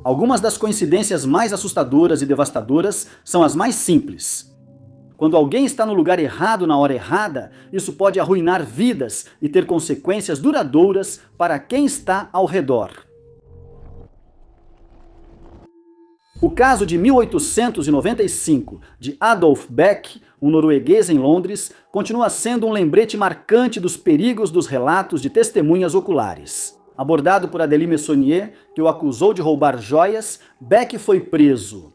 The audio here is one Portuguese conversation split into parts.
Algumas das coincidências mais assustadoras e devastadoras são as mais simples. Quando alguém está no lugar errado na hora errada, isso pode arruinar vidas e ter consequências duradouras para quem está ao redor. O caso de 1895 de Adolf Beck, um norueguês em Londres, continua sendo um lembrete marcante dos perigos dos relatos de testemunhas oculares. Abordado por Adélie Messonnier, que o acusou de roubar joias, Beck foi preso.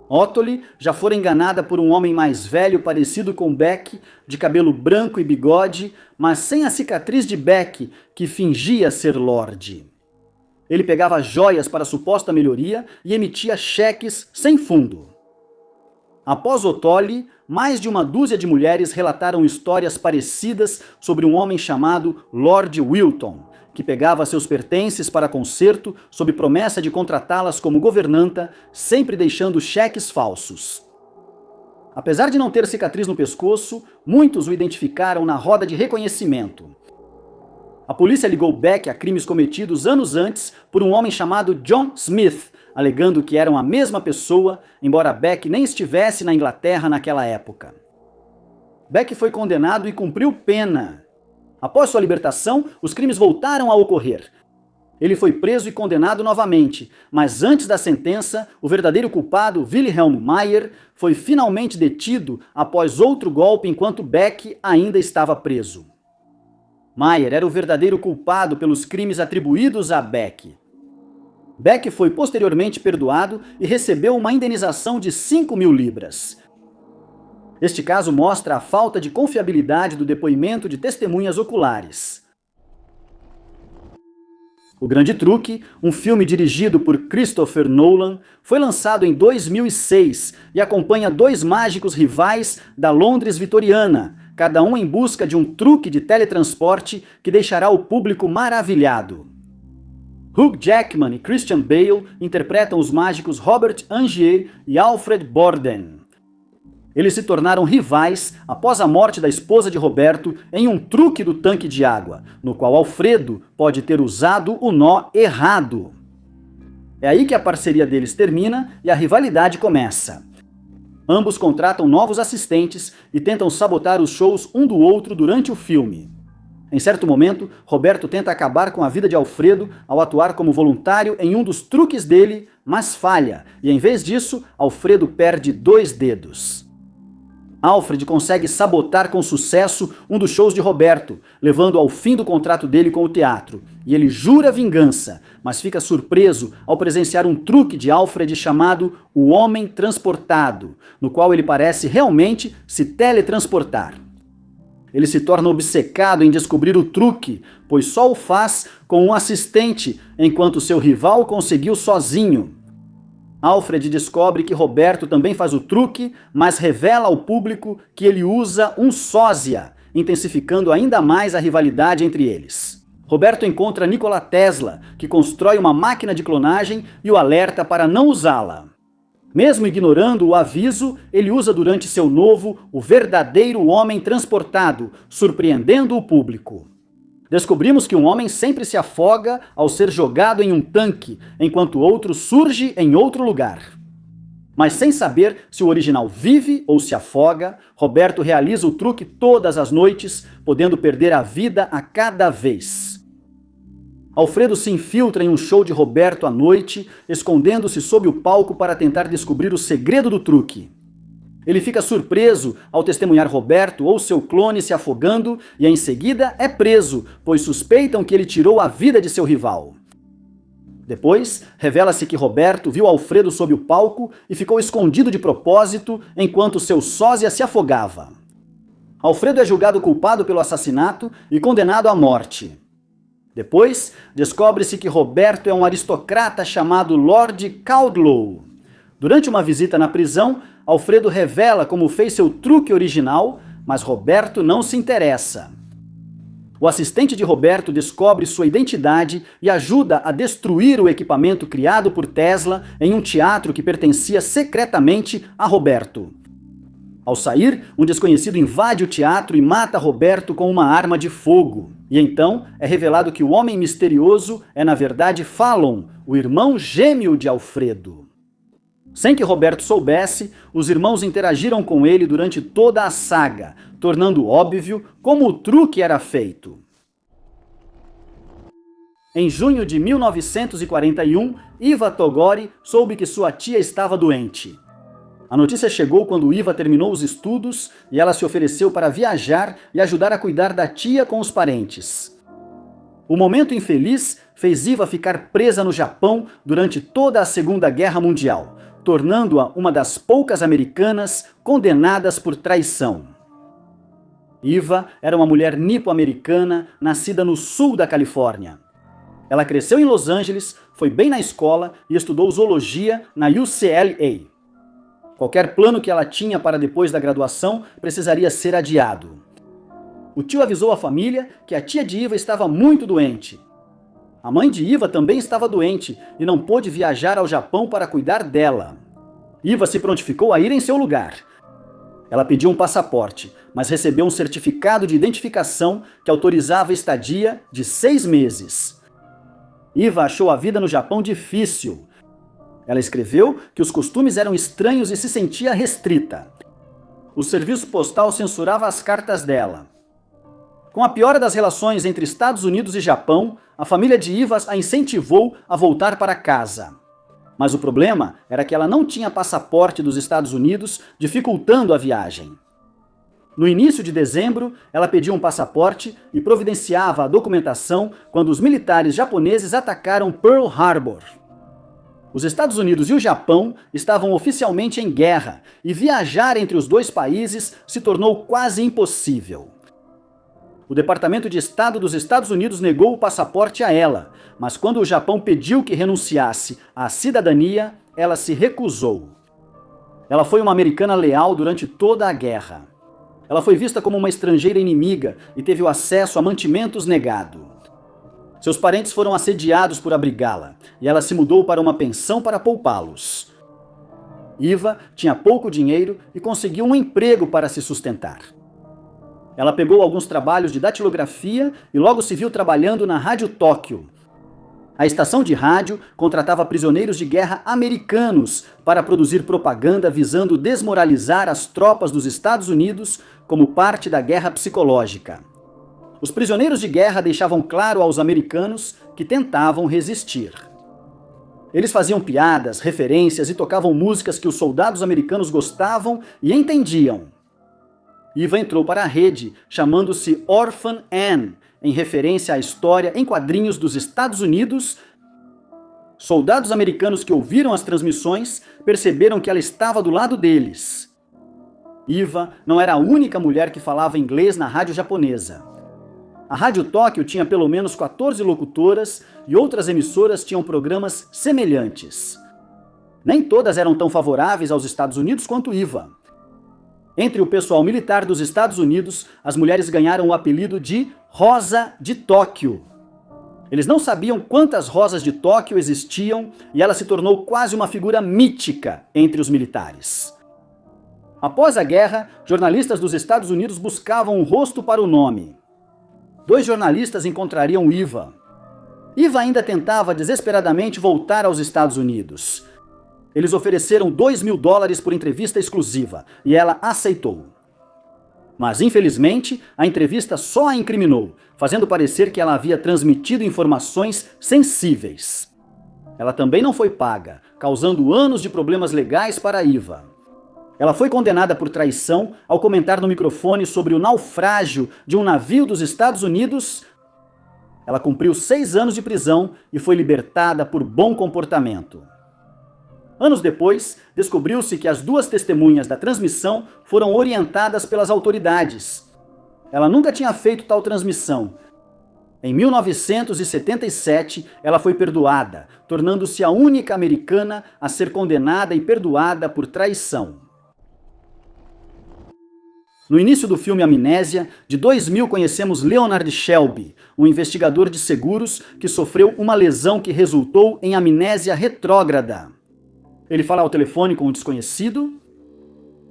Ottolie já fora enganada por um homem mais velho parecido com Beck, de cabelo branco e bigode, mas sem a cicatriz de Beck, que fingia ser Lorde. Ele pegava joias para suposta melhoria e emitia cheques sem fundo. Após Ottolie, mais de uma dúzia de mulheres relataram histórias parecidas sobre um homem chamado Lord Wilton, que pegava seus pertences para conserto sob promessa de contratá-las como governanta, sempre deixando cheques falsos. Apesar de não ter cicatriz no pescoço, muitos o identificaram na roda de reconhecimento. A polícia ligou Beck a crimes cometidos anos antes por um homem chamado John Smith, alegando que eram a mesma pessoa, embora Beck nem estivesse na Inglaterra naquela época. Beck foi condenado e cumpriu pena. Após sua libertação, os crimes voltaram a ocorrer. Ele foi preso e condenado novamente, mas antes da sentença, o verdadeiro culpado, Wilhelm Meyer, foi finalmente detido após outro golpe enquanto Beck ainda estava preso. Meyer era o verdadeiro culpado pelos crimes atribuídos a Beck. Beck foi posteriormente perdoado e recebeu uma indenização de 5.000 libras. Este caso mostra a falta de confiabilidade do depoimento de testemunhas oculares. O Grande Truque, um filme dirigido por Christopher Nolan, foi lançado em 2006 e acompanha dois mágicos rivais da Londres vitoriana, cada um em busca de um truque de teletransporte que deixará o público maravilhado. Hugh Jackman e Christian Bale interpretam os mágicos Robert Angier e Alfred Borden. Eles se tornaram rivais após a morte da esposa de Roberto em um truque do tanque de água, no qual Alfredo pode ter usado o nó errado. É aí que a parceria deles termina e a rivalidade começa. Ambos contratam novos assistentes e tentam sabotar os shows um do outro durante o filme. Em certo momento, Roberto tenta acabar com a vida de Alfredo ao atuar como voluntário em um dos truques dele, mas falha, e em vez disso, Alfredo perde 2 dedos. Alfred consegue sabotar com sucesso um dos shows de Roberto, levando ao fim do contrato dele com o teatro, e ele jura vingança, mas fica surpreso ao presenciar um truque de Alfred chamado o Homem Transportado, no qual ele parece realmente se teletransportar. Ele se torna obcecado em descobrir o truque, pois só o faz com um assistente, enquanto seu rival conseguiu sozinho. Alfred descobre que Roberto também faz o truque, mas revela ao público que ele usa um sósia, intensificando ainda mais a rivalidade entre eles. Roberto encontra Nikola Tesla, que constrói uma máquina de clonagem e o alerta para não usá-la. Mesmo ignorando o aviso, ele usa durante seu novo o verdadeiro homem transportado, surpreendendo o público. Descobrimos que um homem sempre se afoga ao ser jogado em um tanque, enquanto outro surge em outro lugar. Mas sem saber se o original vive ou se afoga, Roberto realiza o truque todas as noites, podendo perder a vida a cada vez. Alfredo se infiltra em um show de Roberto à noite, escondendo-se sob o palco para tentar descobrir o segredo do truque. Ele fica surpreso ao testemunhar Roberto ou seu clone se afogando e em seguida é preso, pois suspeitam que ele tirou a vida de seu rival. Depois, revela-se que Roberto viu Alfredo sob o palco e ficou escondido de propósito enquanto seu sósia se afogava. Alfredo é julgado culpado pelo assassinato e condenado à morte. Depois, descobre-se que Roberto é um aristocrata chamado Lord Caldlow. Durante uma visita na prisão, Alfredo revela como fez seu truque original, mas Roberto não se interessa. O assistente de Roberto descobre sua identidade e ajuda a destruir o equipamento criado por Tesla em um teatro que pertencia secretamente a Roberto. Ao sair, um desconhecido invade o teatro e mata Roberto com uma arma de fogo. E então é revelado que o homem misterioso é na verdade Fallon, o irmão gêmeo de Alfredo. Sem que Roberto soubesse, os irmãos interagiram com ele durante toda a saga, tornando óbvio como o truque era feito. Em junho de 1941, Iva Togori soube que sua tia estava doente. A notícia chegou quando Iva terminou os estudos e ela se ofereceu para viajar e ajudar a cuidar da tia com os parentes. O momento infeliz fez Iva ficar presa no Japão durante toda a Segunda Guerra Mundial, tornando-a uma das poucas americanas condenadas por traição. Iva era uma mulher nipo-americana nascida no sul da Califórnia. Ela cresceu em Los Angeles, foi bem na escola e estudou zoologia na UCLA. Qualquer plano que ela tinha para depois da graduação precisaria ser adiado. O tio avisou a família que a tia de Iva estava muito doente. A mãe de Iva também estava doente e não pôde viajar ao Japão para cuidar dela. Iva se prontificou a ir em seu lugar. Ela pediu um passaporte, mas recebeu um certificado de identificação que autorizava a estadia de 6 meses. Iva achou a vida no Japão difícil. Ela escreveu que os costumes eram estranhos e se sentia restrita. O serviço postal censurava as cartas dela. Com a piora das relações entre Estados Unidos e Japão, a família de Iva a incentivou a voltar para casa. Mas o problema era que ela não tinha passaporte dos Estados Unidos, dificultando a viagem. No início de dezembro, ela pediu um passaporte e providenciava a documentação quando os militares japoneses atacaram Pearl Harbor. Os Estados Unidos e o Japão estavam oficialmente em guerra e viajar entre os dois países se tornou quase impossível. O Departamento de Estado dos Estados Unidos negou o passaporte a ela, mas quando o Japão pediu que renunciasse à cidadania, ela se recusou. Ela foi uma americana leal durante toda a guerra. Ela foi vista como uma estrangeira inimiga e teve o acesso a mantimentos negado. Seus parentes foram assediados por abrigá-la e ela se mudou para uma pensão para poupá-los. Iva tinha pouco dinheiro e conseguiu um emprego para se sustentar. Ela pegou alguns trabalhos de datilografia e logo se viu trabalhando na Rádio Tóquio. A estação de rádio contratava prisioneiros de guerra americanos para produzir propaganda visando desmoralizar as tropas dos Estados Unidos como parte da guerra psicológica. Os prisioneiros de guerra deixavam claro aos americanos que tentavam resistir. Eles faziam piadas, referências e tocavam músicas que os soldados americanos gostavam e entendiam. Iva entrou para a rede, chamando-se Orphan Anne, em referência à história em quadrinhos dos Estados Unidos. Soldados americanos que ouviram as transmissões perceberam que ela estava do lado deles. Iva não era a única mulher que falava inglês na rádio japonesa. A Rádio Tóquio tinha pelo menos 14 locutoras e outras emissoras tinham programas semelhantes. Nem todas eram tão favoráveis aos Estados Unidos quanto Iva. Entre o pessoal militar dos Estados Unidos, as mulheres ganharam o apelido de Rosa de Tóquio. Eles não sabiam quantas Rosas de Tóquio existiam e ela se tornou quase uma figura mítica entre os militares. Após a guerra, jornalistas dos Estados Unidos buscavam um rosto para o nome. 2 jornalistas encontrariam Iva. Iva ainda tentava desesperadamente voltar aos Estados Unidos. Eles ofereceram $2.000 por entrevista exclusiva e ela aceitou. Mas, infelizmente, a entrevista só a incriminou, fazendo parecer que ela havia transmitido informações sensíveis. Ela também não foi paga, causando anos de problemas legais para Iva. Ela foi condenada por traição ao comentar no microfone sobre o naufrágio de um navio dos Estados Unidos. Ela cumpriu 6 anos de prisão e foi libertada por bom comportamento. Anos depois, descobriu-se que as 2 testemunhas da transmissão foram orientadas pelas autoridades. Ela nunca tinha feito tal transmissão. Em 1977, ela foi perdoada, tornando-se a única americana a ser condenada e perdoada por traição. No início do filme Amnésia, de 2000 conhecemos Leonard Shelby, um investigador de seguros que sofreu uma lesão que resultou em amnésia retrógrada. Ele fala ao telefone com um desconhecido.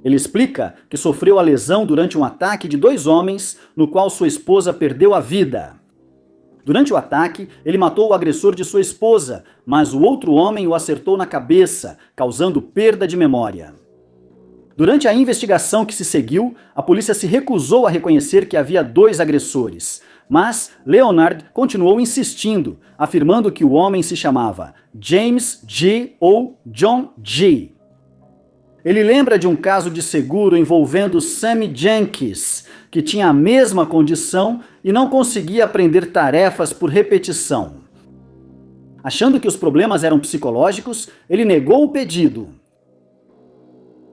Ele explica que sofreu a lesão durante um ataque de 2 homens, no qual sua esposa perdeu a vida. Durante o ataque, ele matou o agressor de sua esposa, mas o outro homem o acertou na cabeça, causando perda de memória. Durante a investigação que se seguiu, a polícia se recusou a reconhecer que havia 2 agressores, mas Leonard continuou insistindo, afirmando que o homem se chamava James G. ou John G. Ele lembra de um caso de seguro envolvendo Sammy Jenkins, que tinha a mesma condição e não conseguia aprender tarefas por repetição. Achando que os problemas eram psicológicos, ele negou o pedido.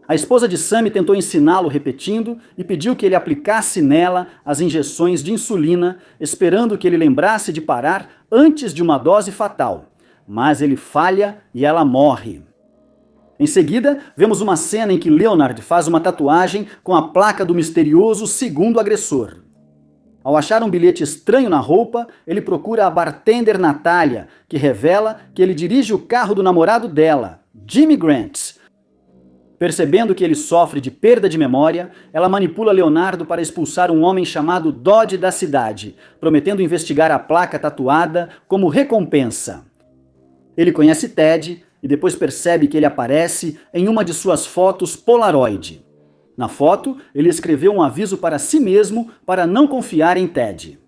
A esposa de Sammy tentou ensiná-lo repetindo e pediu que ele aplicasse nela as injeções de insulina, esperando que ele lembrasse de parar antes de uma dose fatal. Mas ele falha e ela morre. Em seguida, vemos uma cena em que Leonard faz uma tatuagem com a placa do misterioso segundo agressor. Ao achar um bilhete estranho na roupa, ele procura a bartender Natália, que revela que ele dirige o carro do namorado dela, Jimmy Grant. Percebendo que ele sofre de perda de memória, ela manipula Leonardo para expulsar um homem chamado Dodge da cidade, prometendo investigar a placa tatuada como recompensa. Ele conhece Ted e depois percebe que ele aparece em uma de suas fotos Polaroid. Na foto, ele escreveu um aviso para si mesmo para não confiar em Ted.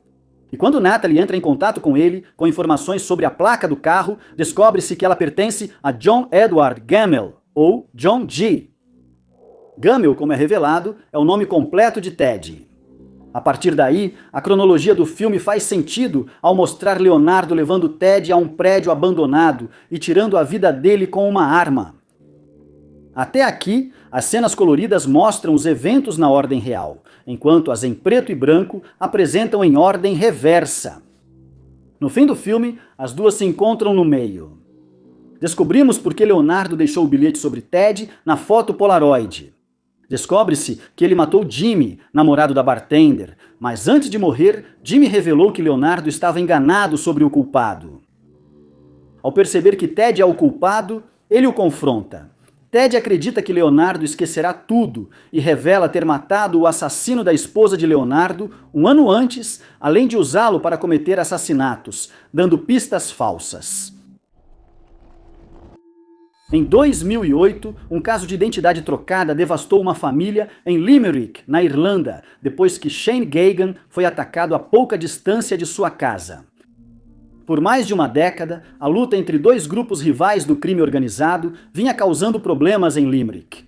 E quando Natalie entra em contato com ele, com informações sobre a placa do carro, descobre-se que ela pertence a John Edward Gamel, ou John G. Gamel, como é revelado, é o nome completo de Ted. A partir daí, a cronologia do filme faz sentido ao mostrar Leonardo levando Ted a um prédio abandonado e tirando a vida dele com uma arma. Até aqui, as cenas coloridas mostram os eventos na ordem real, enquanto as em preto e branco apresentam em ordem reversa. No fim do filme, as duas se encontram no meio. Descobrimos por que Leonardo deixou o bilhete sobre Ted na foto Polaroid. Descobre-se que ele matou Jimmy, namorado da bartender, mas antes de morrer, Jimmy revelou que Leonardo estava enganado sobre o culpado. Ao perceber que Ted é o culpado, ele o confronta. Ted acredita que Leonardo esquecerá tudo e revela ter matado o assassino da esposa de Leonardo um ano antes, além de usá-lo para cometer assassinatos, dando pistas falsas. Em 2008, um caso de identidade trocada devastou uma família em Limerick, na Irlanda, depois que Shane Gagan foi atacado a pouca distância de sua casa. Por mais de uma década, a luta entre 2 grupos rivais do crime organizado vinha causando problemas em Limerick.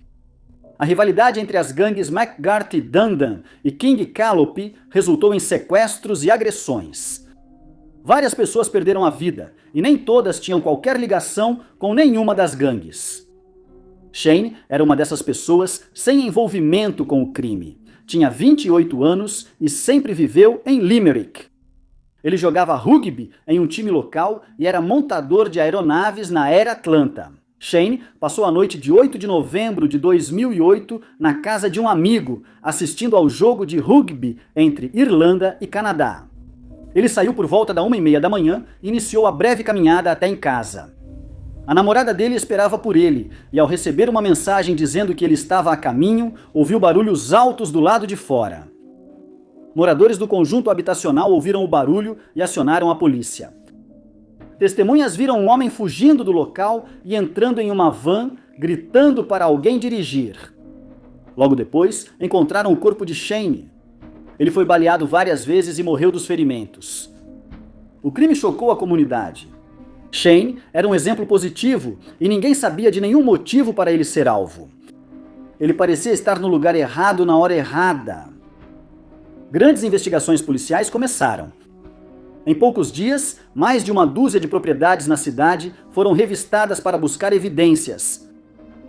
A rivalidade entre as gangues McGarty Dundan e King Callopy resultou em sequestros e agressões. Várias pessoas perderam a vida, e nem todas tinham qualquer ligação com nenhuma das gangues. Shane era uma dessas pessoas sem envolvimento com o crime. Tinha 28 anos e sempre viveu em Limerick. Ele jogava rugby em um time local e era montador de aeronaves na Air Atlanta. Shane passou a noite de 8 de novembro de 2008 na casa de um amigo, assistindo ao jogo de rugby entre Irlanda e Canadá. Ele saiu por volta da 1h30 da manhã e iniciou a breve caminhada até em casa. A namorada dele esperava por ele, e ao receber uma mensagem dizendo que ele estava a caminho, ouviu barulhos altos do lado de fora. Moradores do conjunto habitacional ouviram o barulho e acionaram a polícia. Testemunhas viram um homem fugindo do local e entrando em uma van, gritando para alguém dirigir. Logo depois, encontraram o corpo de Shane. Ele foi baleado várias vezes e morreu dos ferimentos. O crime chocou a comunidade. Shane era um exemplo positivo e ninguém sabia de nenhum motivo para ele ser alvo. Ele parecia estar no lugar errado na hora errada. Grandes investigações policiais começaram. Em poucos dias, mais de uma dúzia de propriedades na cidade foram revistadas para buscar evidências.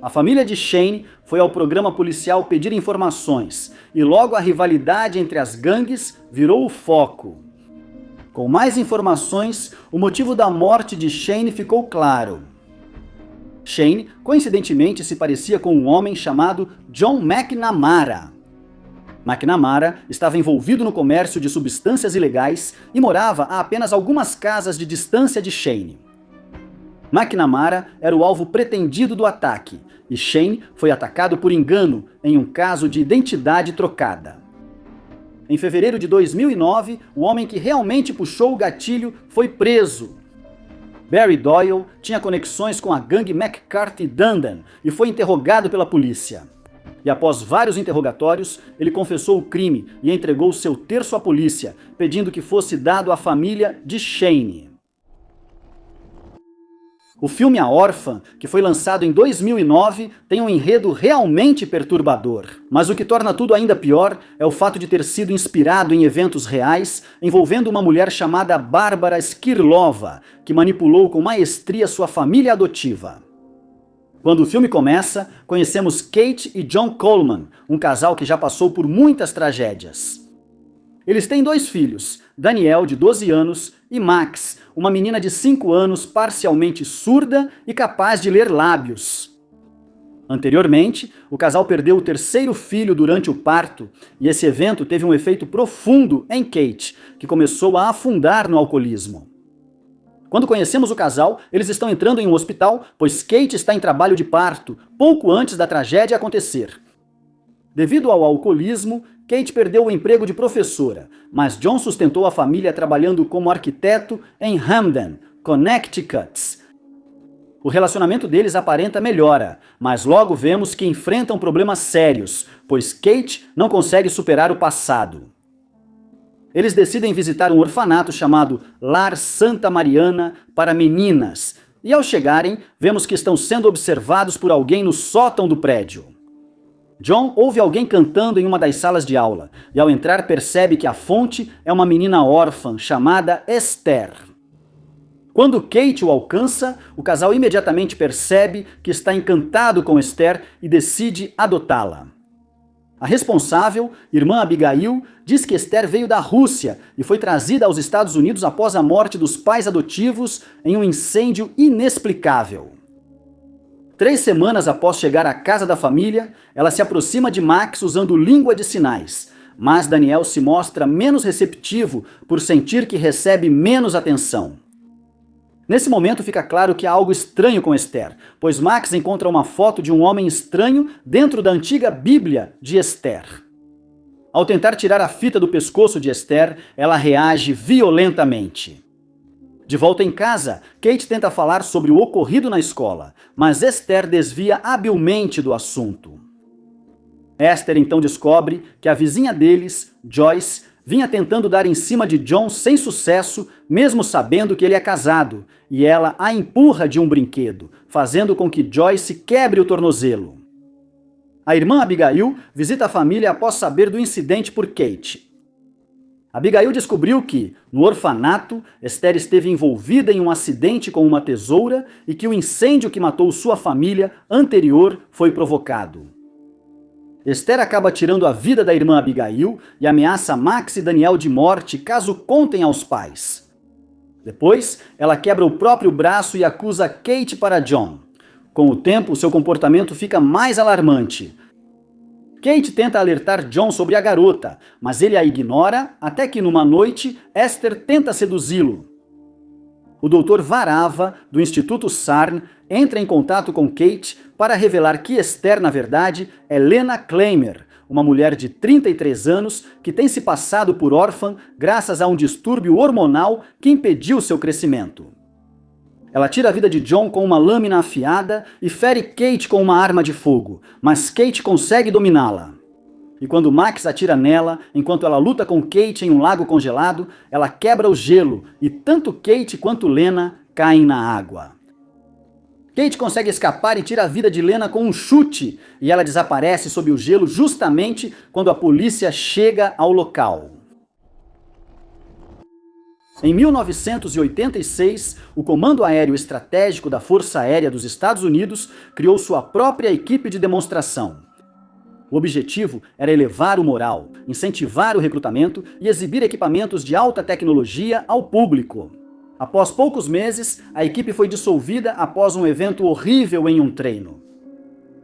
A família de Shane foi ao programa policial pedir informações e logo a rivalidade entre as gangues virou o foco. Com mais informações, o motivo da morte de Shane ficou claro. Shane, coincidentemente, se parecia com um homem chamado John McNamara. McNamara estava envolvido no comércio de substâncias ilegais e morava a apenas algumas casas de distância de Shane. McNamara era o alvo pretendido do ataque, e Shane foi atacado por engano em um caso de identidade trocada. Em fevereiro de 2009, o homem que realmente puxou o gatilho foi preso. Barry Doyle tinha conexões com a gangue McCarthy-Dundan e foi interrogado pela polícia. E após vários interrogatórios, ele confessou o crime e entregou seu terço à polícia, pedindo que fosse dado à família de Shane. O filme A Órfã, que foi lançado em 2009, tem um enredo realmente perturbador. Mas o que torna tudo ainda pior é o fato de ter sido inspirado em eventos reais envolvendo uma mulher chamada Bárbara Skirlova, que manipulou com maestria sua família adotiva. Quando o filme começa, conhecemos Kate e John Coleman, um casal que já passou por muitas tragédias. Eles têm 2 filhos, Danielle, de 12 anos, e Max, uma menina de 5 anos parcialmente surda e capaz de ler lábios. Anteriormente, o casal perdeu o 3º filho durante o parto, e esse evento teve um efeito profundo em Kate, que começou a afundar no alcoolismo. Quando conhecemos o casal, eles estão entrando em um hospital, pois Kate está em trabalho de parto, pouco antes da tragédia acontecer. Devido ao alcoolismo, Kate perdeu o emprego de professora, mas John sustentou a família trabalhando como arquiteto em Hamden, Connecticut. O relacionamento deles aparenta melhora, mas logo vemos que enfrentam problemas sérios, pois Kate não consegue superar o passado. Eles decidem visitar um orfanato chamado Lar Santa Mariana para meninas, e ao chegarem, vemos que estão sendo observados por alguém no sótão do prédio. John ouve alguém cantando em uma das salas de aula, e ao entrar percebe que a fonte é uma menina órfã chamada Esther. Quando Kate o alcança, o casal imediatamente percebe que está encantado com Esther e decide adotá-la. A responsável, irmã Abigail, diz que Esther veio da Rússia e foi trazida aos Estados Unidos após a morte dos pais adotivos em um incêndio inexplicável. 3 semanas após chegar à casa da família, ela se aproxima de Max usando língua de sinais, mas Daniel se mostra menos receptivo por sentir que recebe menos atenção. Nesse momento fica claro que há algo estranho com Esther, pois Max encontra uma foto de um homem estranho dentro da antiga Bíblia de Esther. Ao tentar tirar a fita do pescoço de Esther, ela reage violentamente. De volta em casa, Kate tenta falar sobre o ocorrido na escola, mas Esther desvia habilmente do assunto. Esther então descobre que a vizinha deles, Joyce, vinha tentando dar em cima de John sem sucesso, mesmo sabendo que ele é casado, e ela a empurra de um brinquedo, fazendo com que Joyce quebre o tornozelo. A irmã Abigail visita a família após saber do incidente por Kate. Abigail descobriu que, no orfanato, Esther esteve envolvida em um acidente com uma tesoura e que o incêndio que matou sua família anterior foi provocado. Esther acaba tirando a vida da irmã Abigail e ameaça Max e Daniel de morte caso contem aos pais. Depois, ela quebra o próprio braço e acusa Kate para John. Com o tempo, seu comportamento fica mais alarmante. Kate tenta alertar John sobre a garota, mas ele a ignora até que numa noite, Esther tenta seduzi-lo. O Dr. Varava, do Instituto Sarn, entra em contato com Kate para revelar que Esther, na verdade, é Lena Kleimer, uma mulher de 33 anos que tem se passado por órfã graças a um distúrbio hormonal que impediu seu crescimento. Ela tira a vida de John com uma lâmina afiada e fere Kate com uma arma de fogo, mas Kate consegue dominá-la. E quando Max atira nela, enquanto ela luta com Kate em um lago congelado, ela quebra o gelo e tanto Kate quanto Lena caem na água. Kate consegue escapar e tira a vida de Lena com um chute, e ela desaparece sob o gelo justamente quando a polícia chega ao local. Em 1986, o Comando Aéreo Estratégico da Força Aérea dos Estados Unidos criou sua própria equipe de demonstração. O objetivo era elevar o moral, incentivar o recrutamento e exibir equipamentos de alta tecnologia ao público. Após poucos meses, a equipe foi dissolvida após um evento horrível em um treino.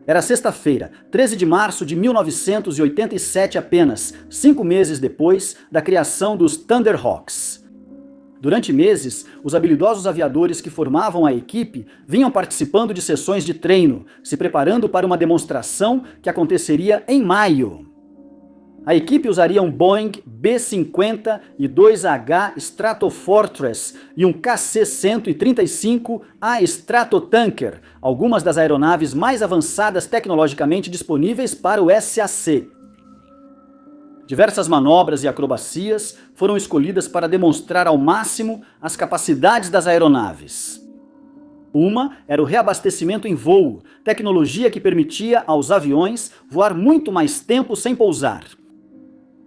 Era sexta-feira, 13 de março de 1987 apenas, 5 meses depois da criação dos Thunderhawks. Durante meses, os habilidosos aviadores que formavam a equipe vinham participando de sessões de treino, se preparando para uma demonstração que aconteceria em maio. A equipe usaria um Boeing B-50 e 2H Stratofortress e um KC-135A Stratotanker, algumas das aeronaves mais avançadas tecnologicamente disponíveis para o SAC. Diversas manobras e acrobacias foram escolhidas para demonstrar ao máximo as capacidades das aeronaves. Uma era o reabastecimento em voo, tecnologia que permitia aos aviões voar muito mais tempo sem pousar.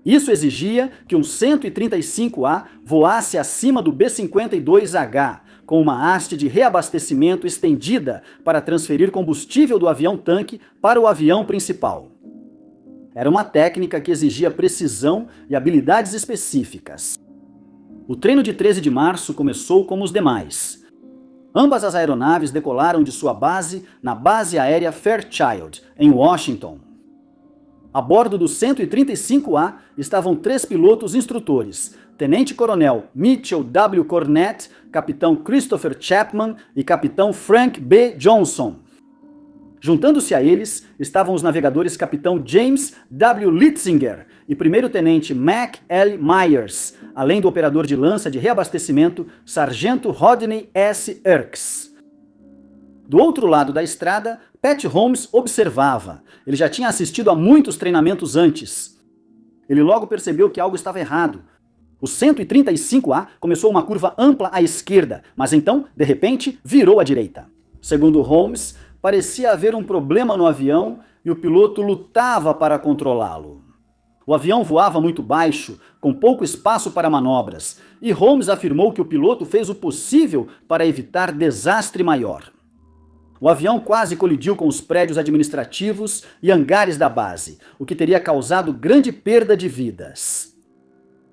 Isso exigia que um 135A voasse acima do B-52H, com uma haste de reabastecimento estendida para transferir combustível do avião-tanque para o avião principal. Era uma técnica que exigia precisão e habilidades específicas. O treino de 13 de março começou como os demais. Ambas as aeronaves decolaram de sua base na Base Aérea Fairchild, em Washington. A bordo do 135A estavam 3 pilotos instrutores, Tenente-Coronel Mitchell W. Cornett, Capitão Christopher Chapman e Capitão Frank B. Johnson. Juntando-se a eles estavam os navegadores Capitão James W. Litzinger e Primeiro-Tenente Mac L. Myers, além do operador de lança de reabastecimento Sargento Rodney S. Erks. Do outro lado da estrada, Pat Holmes observava. Ele já tinha assistido a muitos treinamentos antes. Ele logo percebeu que algo estava errado. O 135A começou uma curva ampla à esquerda, mas então, de repente, virou à direita. Segundo Holmes, parecia haver um problema no avião e o piloto lutava para controlá-lo. O avião voava muito baixo, com pouco espaço para manobras, e Holmes afirmou que o piloto fez o possível para evitar desastre maior. O avião quase colidiu com os prédios administrativos e hangares da base, o que teria causado grande perda de vidas.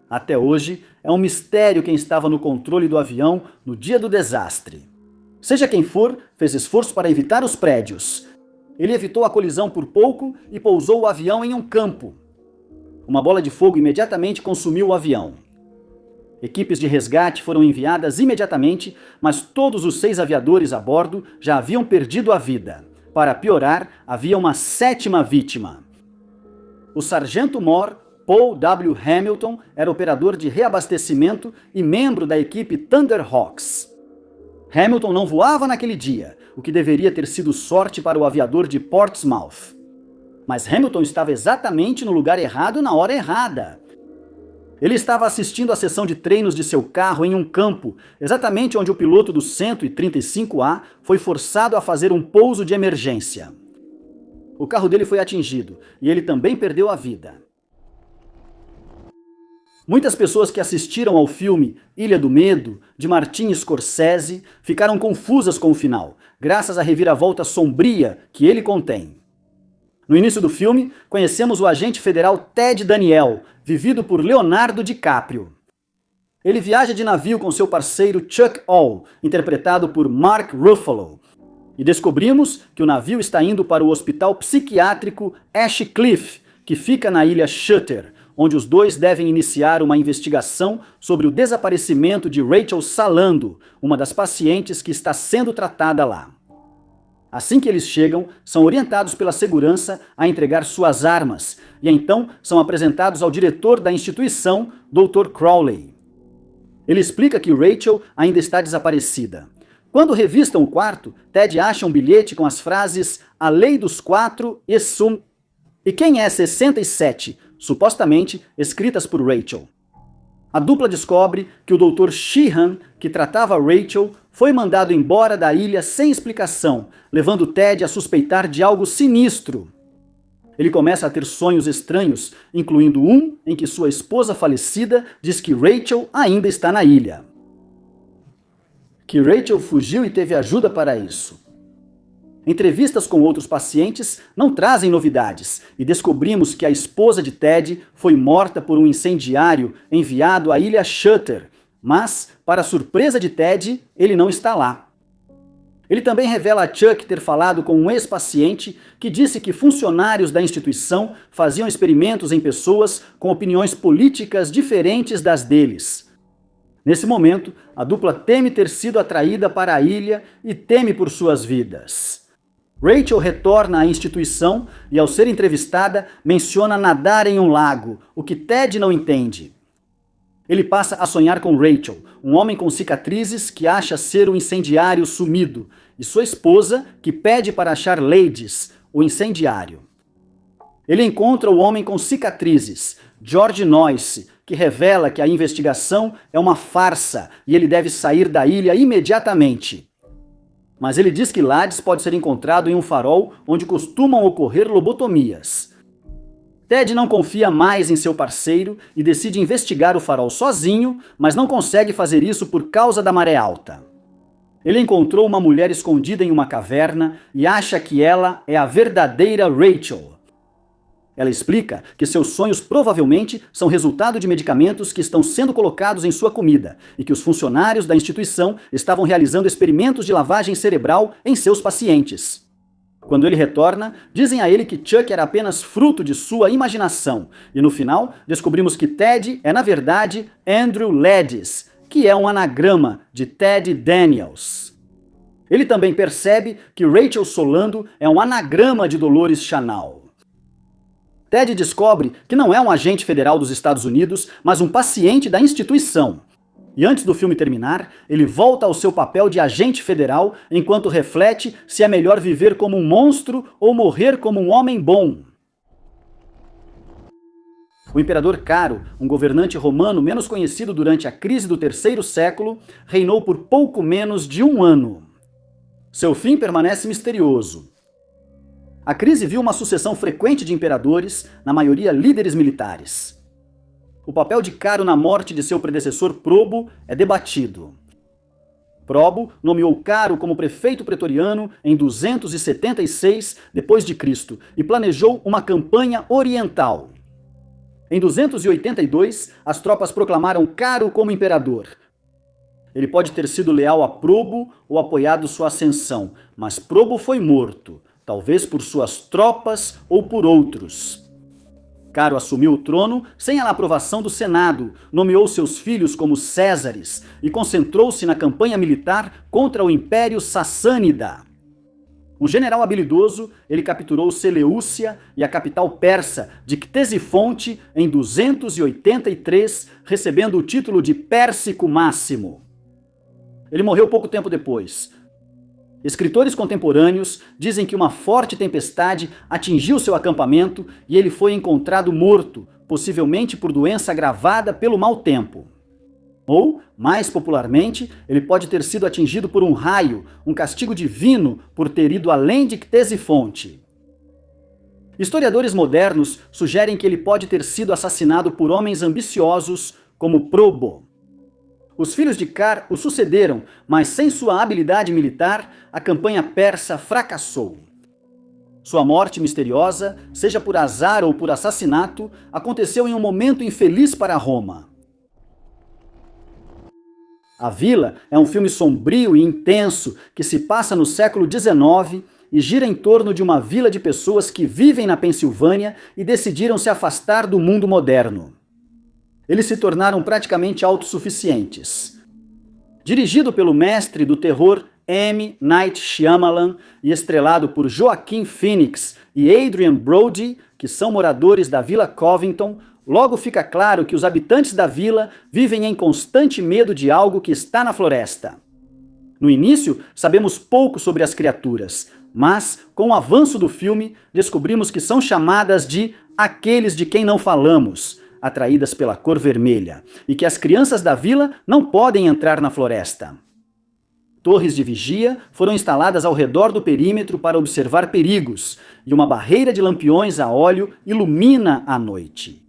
Até hoje, é um mistério quem estava no controle do avião no dia do desastre. Seja quem for, fez esforço para evitar os prédios. Ele evitou a colisão por pouco e pousou o avião em um campo. Uma bola de fogo imediatamente consumiu o avião. Equipes de resgate foram enviadas imediatamente, mas todos os 6 aviadores a bordo já haviam perdido a vida. Para piorar, havia uma 7ª vítima. O sargento-mor Paul W. Hamilton era operador de reabastecimento e membro da equipe Thunderhawks. Hamilton não voava naquele dia, o que deveria ter sido sorte para o aviador de Portsmouth. Mas Hamilton estava exatamente no lugar errado na hora errada. Ele estava assistindo à sessão de treinos de seu carro em um campo, exatamente onde o piloto do 135A foi forçado a fazer um pouso de emergência. O carro dele foi atingido e ele também perdeu a vida. Muitas pessoas que assistiram ao filme Ilha do Medo, de Martin Scorsese, ficaram confusas com o final, graças à reviravolta sombria que ele contém. No início do filme, conhecemos o agente federal Ted Daniel, vivido por Leonardo DiCaprio. Ele viaja de navio com seu parceiro Chuck All, interpretado por Mark Ruffalo. E descobrimos que o navio está indo para o hospital psiquiátrico Ash Cliff, que fica na ilha Shutter, onde os dois devem iniciar uma investigação sobre o desaparecimento de Rachel Salando, uma das pacientes que está sendo tratada lá. Assim que eles chegam, são orientados pela segurança a entregar suas armas, e então são apresentados ao diretor da instituição, Dr. Crowley. Ele explica que Rachel ainda está desaparecida. Quando revistam o quarto, Ted acha um bilhete com as frases "A Lei dos Quatro" e "Quem é 67?", supostamente escritas por Rachel. A dupla descobre que o Dr. Sheehan, que tratava Rachel, foi mandado embora da ilha sem explicação, levando Ted a suspeitar de algo sinistro. Ele começa a ter sonhos estranhos, incluindo um em que sua esposa falecida diz que Rachel ainda está na ilha. Que Rachel fugiu e teve ajuda para isso. Entrevistas com outros pacientes não trazem novidades, e descobrimos que a esposa de Ted foi morta por um incendiário enviado à ilha Shutter, mas, para surpresa de Ted, ele não está lá. Ele também revela a Chuck ter falado com um ex-paciente que disse que funcionários da instituição faziam experimentos em pessoas com opiniões políticas diferentes das deles. Nesse momento, a dupla teme ter sido atraída para a ilha e teme por suas vidas. Rachel retorna à instituição e, ao ser entrevistada, menciona nadar em um lago, o que Ted não entende. Ele passa a sonhar com Rachel, um homem com cicatrizes que acha ser um incendiário sumido, e sua esposa, que pede para achar Ladies, o incendiário. Ele encontra o homem com cicatrizes, George Noyce, que revela que a investigação é uma farsa e ele deve sair da ilha imediatamente. Mas ele diz que Lades pode ser encontrado em um farol onde costumam ocorrer lobotomias. Ted não confia mais em seu parceiro e decide investigar o farol sozinho, mas não consegue fazer isso por causa da maré alta. Ele encontrou uma mulher escondida em uma caverna e acha que ela é a verdadeira Rachel. Ela explica que seus sonhos provavelmente são resultado de medicamentos que estão sendo colocados em sua comida e que os funcionários da instituição estavam realizando experimentos de lavagem cerebral em seus pacientes. Quando ele retorna, dizem a ele que Chuck era apenas fruto de sua imaginação, e no final descobrimos que Ted é na verdade Andrew Ladis, que é um anagrama de Ted Daniels. Ele também percebe que Rachel Solando é um anagrama de Dolores Chanal. Ted descobre que não é um agente federal dos Estados Unidos, mas um paciente da instituição. E antes do filme terminar, ele volta ao seu papel de agente federal enquanto reflete se é melhor viver como um monstro ou morrer como um homem bom. O imperador Caro, um governante romano menos conhecido durante a crise do terceiro século, reinou por pouco menos de 1 ano. Seu fim permanece misterioso. A crise viu uma sucessão frequente de imperadores, na maioria líderes militares. O papel de Caro na morte de seu predecessor Probo é debatido. Probo nomeou Caro como prefeito pretoriano em 276 d.C. e planejou uma campanha oriental. Em 282, as tropas proclamaram Caro como imperador. Ele pode ter sido leal a Probo ou apoiado sua ascensão, mas Probo foi morto, talvez por suas tropas ou por outros. Caro assumiu o trono sem a aprovação do Senado, nomeou seus filhos como Césares e concentrou-se na campanha militar contra o Império Sassânida. Um general habilidoso, ele capturou Seleucia e a capital persa de Ctesifonte em 283, recebendo o título de Pérsico Máximo. Ele morreu pouco tempo depois. Escritores contemporâneos dizem que uma forte tempestade atingiu seu acampamento e ele foi encontrado morto, possivelmente por doença agravada pelo mau tempo. Ou, mais popularmente, ele pode ter sido atingido por um raio, um castigo divino por ter ido além de Ctesifonte. Historiadores modernos sugerem que ele pode ter sido assassinado por homens ambiciosos como Probo. Os filhos de Car o sucederam, mas sem sua habilidade militar, a campanha persa fracassou. Sua morte misteriosa, seja por azar ou por assassinato, aconteceu em um momento infeliz para Roma. A Vila é um filme sombrio e intenso que se passa no século XIX e gira em torno de uma vila de pessoas que vivem na Pensilvânia e decidiram se afastar do mundo moderno. Eles se tornaram praticamente autossuficientes. Dirigido pelo mestre do terror M. Night Shyamalan e estrelado por Joaquin Phoenix e Adrien Brody, que são moradores da Vila Covington, logo fica claro que os habitantes da vila vivem em constante medo de algo que está na floresta. No início, sabemos pouco sobre as criaturas, mas, com o avanço do filme, descobrimos que são chamadas de aqueles de quem não falamos, atraídas pela cor vermelha, e que as crianças da vila não podem entrar na floresta. Torres de vigia foram instaladas ao redor do perímetro para observar perigos, e uma barreira de lampiões a óleo ilumina a noite.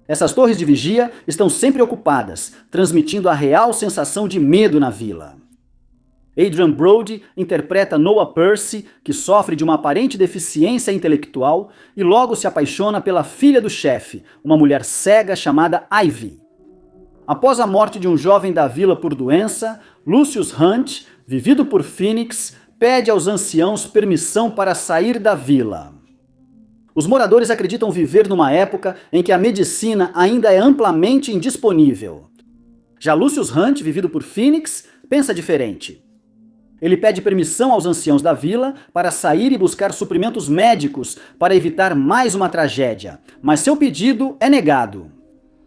Essas torres de vigia estão sempre ocupadas, transmitindo a real sensação de medo na vila. Adrien Brody interpreta Noah Percy, que sofre de uma aparente deficiência intelectual e logo se apaixona pela filha do chefe, uma mulher cega chamada Ivy. Após a morte de um jovem da vila por doença, Lucius Hunt, vivido por Phoenix, pede aos anciãos permissão para sair da vila. Os moradores acreditam viver numa época em que a medicina ainda é amplamente indisponível. Já Lucius Hunt, vivido por Phoenix, pensa diferente. Ele pede permissão aos anciãos da vila para sair e buscar suprimentos médicos para evitar mais uma tragédia, mas seu pedido é negado.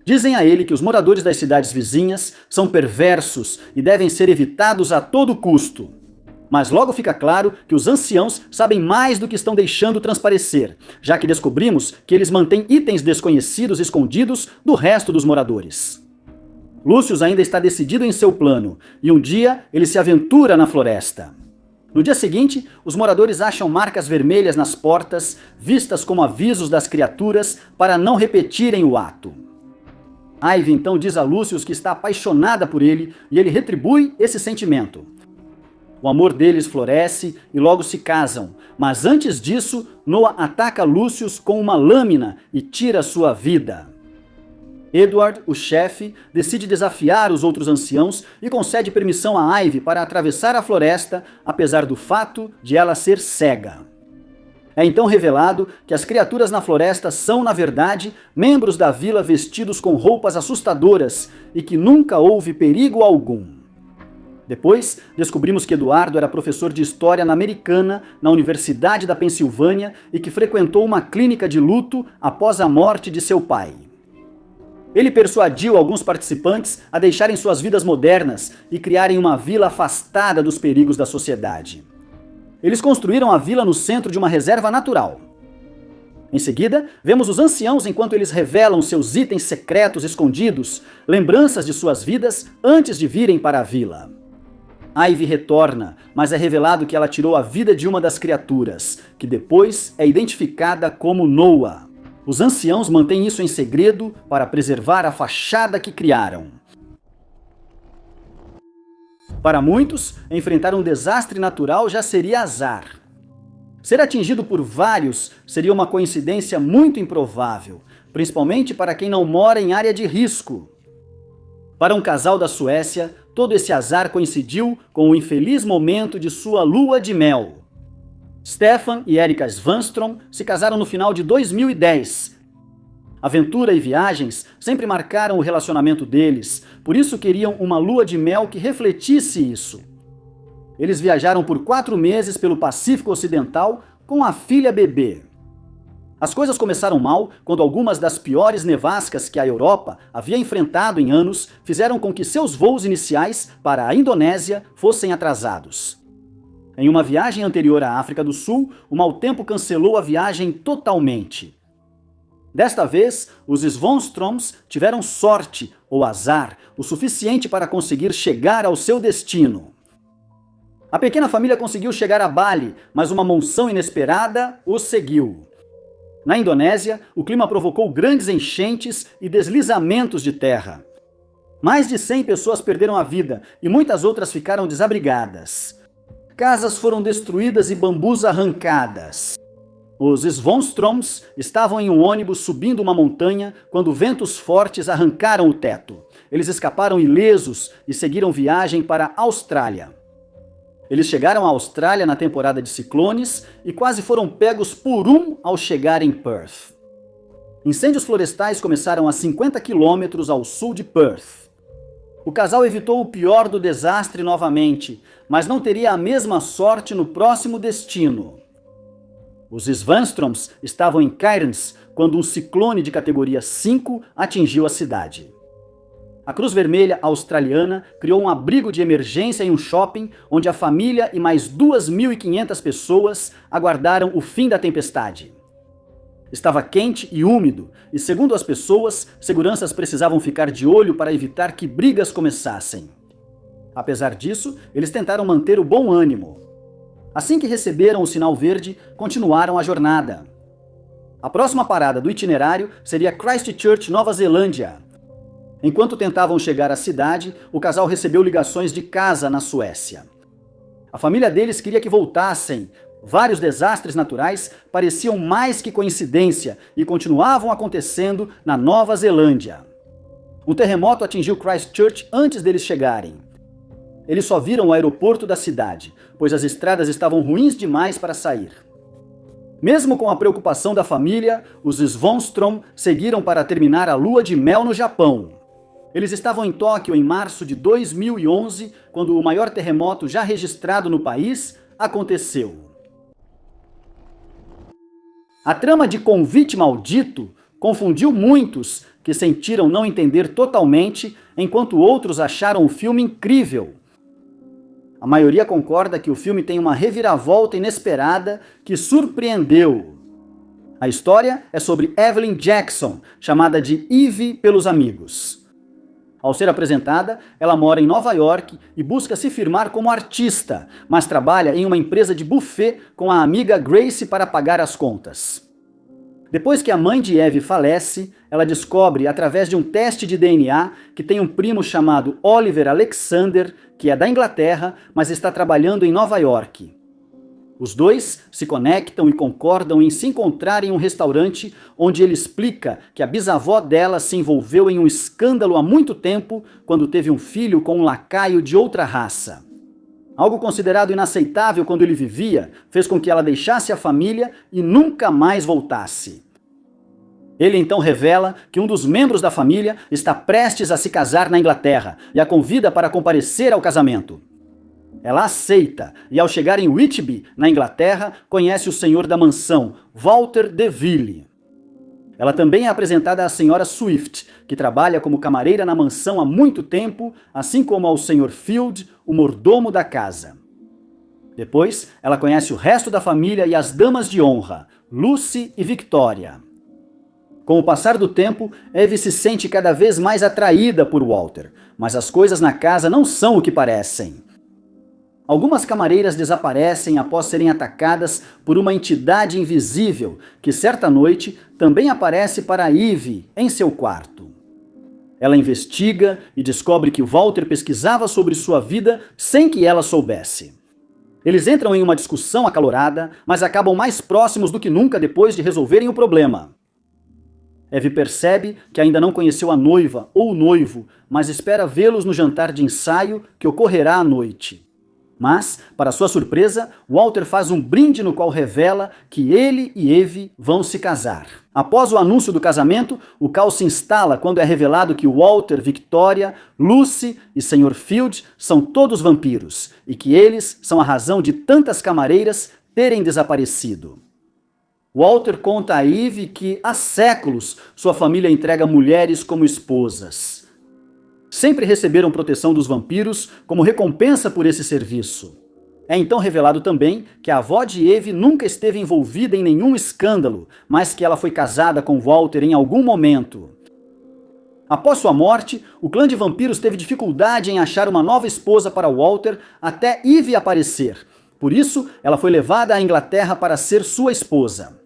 Dizem a ele que os moradores das cidades vizinhas são perversos e devem ser evitados a todo custo. Mas logo fica claro que os anciãos sabem mais do que estão deixando transparecer, já que descobrimos que eles mantêm itens desconhecidos escondidos do resto dos moradores. Lucius ainda está decidido em seu plano, e um dia ele se aventura na floresta. No dia seguinte, os moradores acham marcas vermelhas nas portas, vistas como avisos das criaturas para não repetirem o ato. Ivy então diz a Lucius que está apaixonada por ele e ele retribui esse sentimento. O amor deles floresce e logo se casam, mas antes disso, Noah ataca Lucius com uma lâmina e tira sua vida. Edward, o chefe, decide desafiar os outros anciãos e concede permissão a Ivy para atravessar a floresta, apesar do fato de ela ser cega. É então revelado que as criaturas na floresta são, na verdade, membros da vila vestidos com roupas assustadoras e que nunca houve perigo algum. Depois, descobrimos que Eduardo era professor de História na Americana, na Universidade da Pensilvânia, e que frequentou uma clínica de luto após a morte de seu pai. Ele persuadiu alguns participantes a deixarem suas vidas modernas e criarem uma vila afastada dos perigos da sociedade. Eles construíram a vila no centro de uma reserva natural. Em seguida, vemos os anciãos enquanto eles revelam seus itens secretos escondidos, lembranças de suas vidas antes de virem para a vila. Ivy retorna, mas é revelado que ela tirou a vida de uma das criaturas, que depois é identificada como Noah. Os anciãos mantêm isso em segredo para preservar a fachada que criaram. Para muitos, enfrentar um desastre natural já seria azar. Ser atingido por vários seria uma coincidência muito improvável, principalmente para quem não mora em área de risco. Para um casal da Suécia, todo esse azar coincidiu com o infeliz momento de sua lua de mel. Stefan e Erika Svanström se casaram no final de 2010. Aventura e viagens sempre marcaram o relacionamento deles, por isso queriam uma lua de mel que refletisse isso. Eles viajaram por 4 meses pelo Pacífico Ocidental com a filha bebê. As coisas começaram mal quando algumas das piores nevascas que a Europa havia enfrentado em anos fizeram com que seus voos iniciais para a Indonésia fossem atrasados. Em uma viagem anterior à África do Sul, o mau tempo cancelou a viagem totalmente. Desta vez, os Svanströms tiveram sorte, ou azar, o suficiente para conseguir chegar ao seu destino. A pequena família conseguiu chegar a Bali, mas uma monção inesperada os seguiu. Na Indonésia, o clima provocou grandes enchentes e deslizamentos de terra. Mais de 100 pessoas perderam a vida e muitas outras ficaram desabrigadas. Casas foram destruídas e bambus arrancadas. Os Svanströms estavam em um ônibus subindo uma montanha quando ventos fortes arrancaram o teto. Eles escaparam ilesos e seguiram viagem para a Austrália. Eles chegaram à Austrália na temporada de ciclones e quase foram pegos por um ao chegar em Perth. Incêndios florestais começaram a 50 quilômetros ao sul de Perth. O casal evitou o pior do desastre novamente, mas não teria a mesma sorte no próximo destino. Os Svanströms estavam em Cairns quando um ciclone de categoria 5 atingiu a cidade. A Cruz Vermelha australiana criou um abrigo de emergência em um shopping onde a família e mais 2.500 pessoas aguardaram o fim da tempestade. Estava quente e úmido, e segundo as pessoas, seguranças precisavam ficar de olho para evitar que brigas começassem. Apesar disso, eles tentaram manter o bom ânimo. Assim que receberam o sinal verde, continuaram a jornada. A próxima parada do itinerário seria Christchurch, Nova Zelândia. Enquanto tentavam chegar à cidade, o casal recebeu ligações de casa na Suécia. A família deles queria que voltassem. Vários desastres naturais pareciam mais que coincidência e continuavam acontecendo na Nova Zelândia. Um terremoto atingiu Christchurch antes deles chegarem. Eles só viram o aeroporto da cidade, pois as estradas estavam ruins demais para sair. Mesmo com a preocupação da família, os Svanström seguiram para terminar a lua de mel no Japão. Eles estavam em Tóquio em março de 2011, quando o maior terremoto já registrado no país aconteceu. A trama de Convite Maldito confundiu muitos que sentiram não entender totalmente, enquanto outros acharam o filme incrível. A maioria concorda que o filme tem uma reviravolta inesperada que surpreendeu. A história é sobre Evelyn Jackson, chamada de Ivy pelos amigos. Ao ser apresentada, ela mora em Nova York e busca se firmar como artista, mas trabalha em uma empresa de buffet com a amiga Grace para pagar as contas. Depois que a mãe de Eve falece, ela descobre, através de um teste de DNA, que tem um primo chamado Oliver Alexander, que é da Inglaterra, mas está trabalhando em Nova York. Os dois se conectam e concordam em se encontrar em um restaurante onde ele explica que a bisavó dela se envolveu em um escândalo há muito tempo quando teve um filho com um lacaio de outra raça. Algo considerado inaceitável quando ele vivia fez com que ela deixasse a família e nunca mais voltasse. Ele então revela que um dos membros da família está prestes a se casar na Inglaterra e a convida para comparecer ao casamento. Ela aceita e, ao chegar em Whitby, na Inglaterra, conhece o senhor da mansão, Walter DeVille. Ela também é apresentada à senhora Swift, que trabalha como camareira na mansão há muito tempo, assim como ao senhor Field, o mordomo da casa. Depois, ela conhece o resto da família e as damas de honra, Lucy e Victoria. Com o passar do tempo, Eve se sente cada vez mais atraída por Walter, mas as coisas na casa não são o que parecem. Algumas camareiras desaparecem após serem atacadas por uma entidade invisível que, certa noite, também aparece para Eve em seu quarto. Ela investiga e descobre que Walter pesquisava sobre sua vida sem que ela soubesse. Eles entram em uma discussão acalorada, mas acabam mais próximos do que nunca depois de resolverem o problema. Eve percebe que ainda não conheceu a noiva ou o noivo, mas espera vê-los no jantar de ensaio que ocorrerá à noite. Mas, para sua surpresa, Walter faz um brinde no qual revela que ele e Eve vão se casar. Após o anúncio do casamento, o caos se instala quando é revelado que Walter, Victoria, Lucy e Sr. Field são todos vampiros e que eles são a razão de tantas camareiras terem desaparecido. Walter conta a Eve que, há séculos, sua família entrega mulheres como esposas. Sempre receberam proteção dos vampiros como recompensa por esse serviço. É então revelado também que a avó de Eve nunca esteve envolvida em nenhum escândalo, mas que ela foi casada com Walter em algum momento. Após sua morte, o clã de vampiros teve dificuldade em achar uma nova esposa para Walter até Eve aparecer. Por isso, ela foi levada à Inglaterra para ser sua esposa.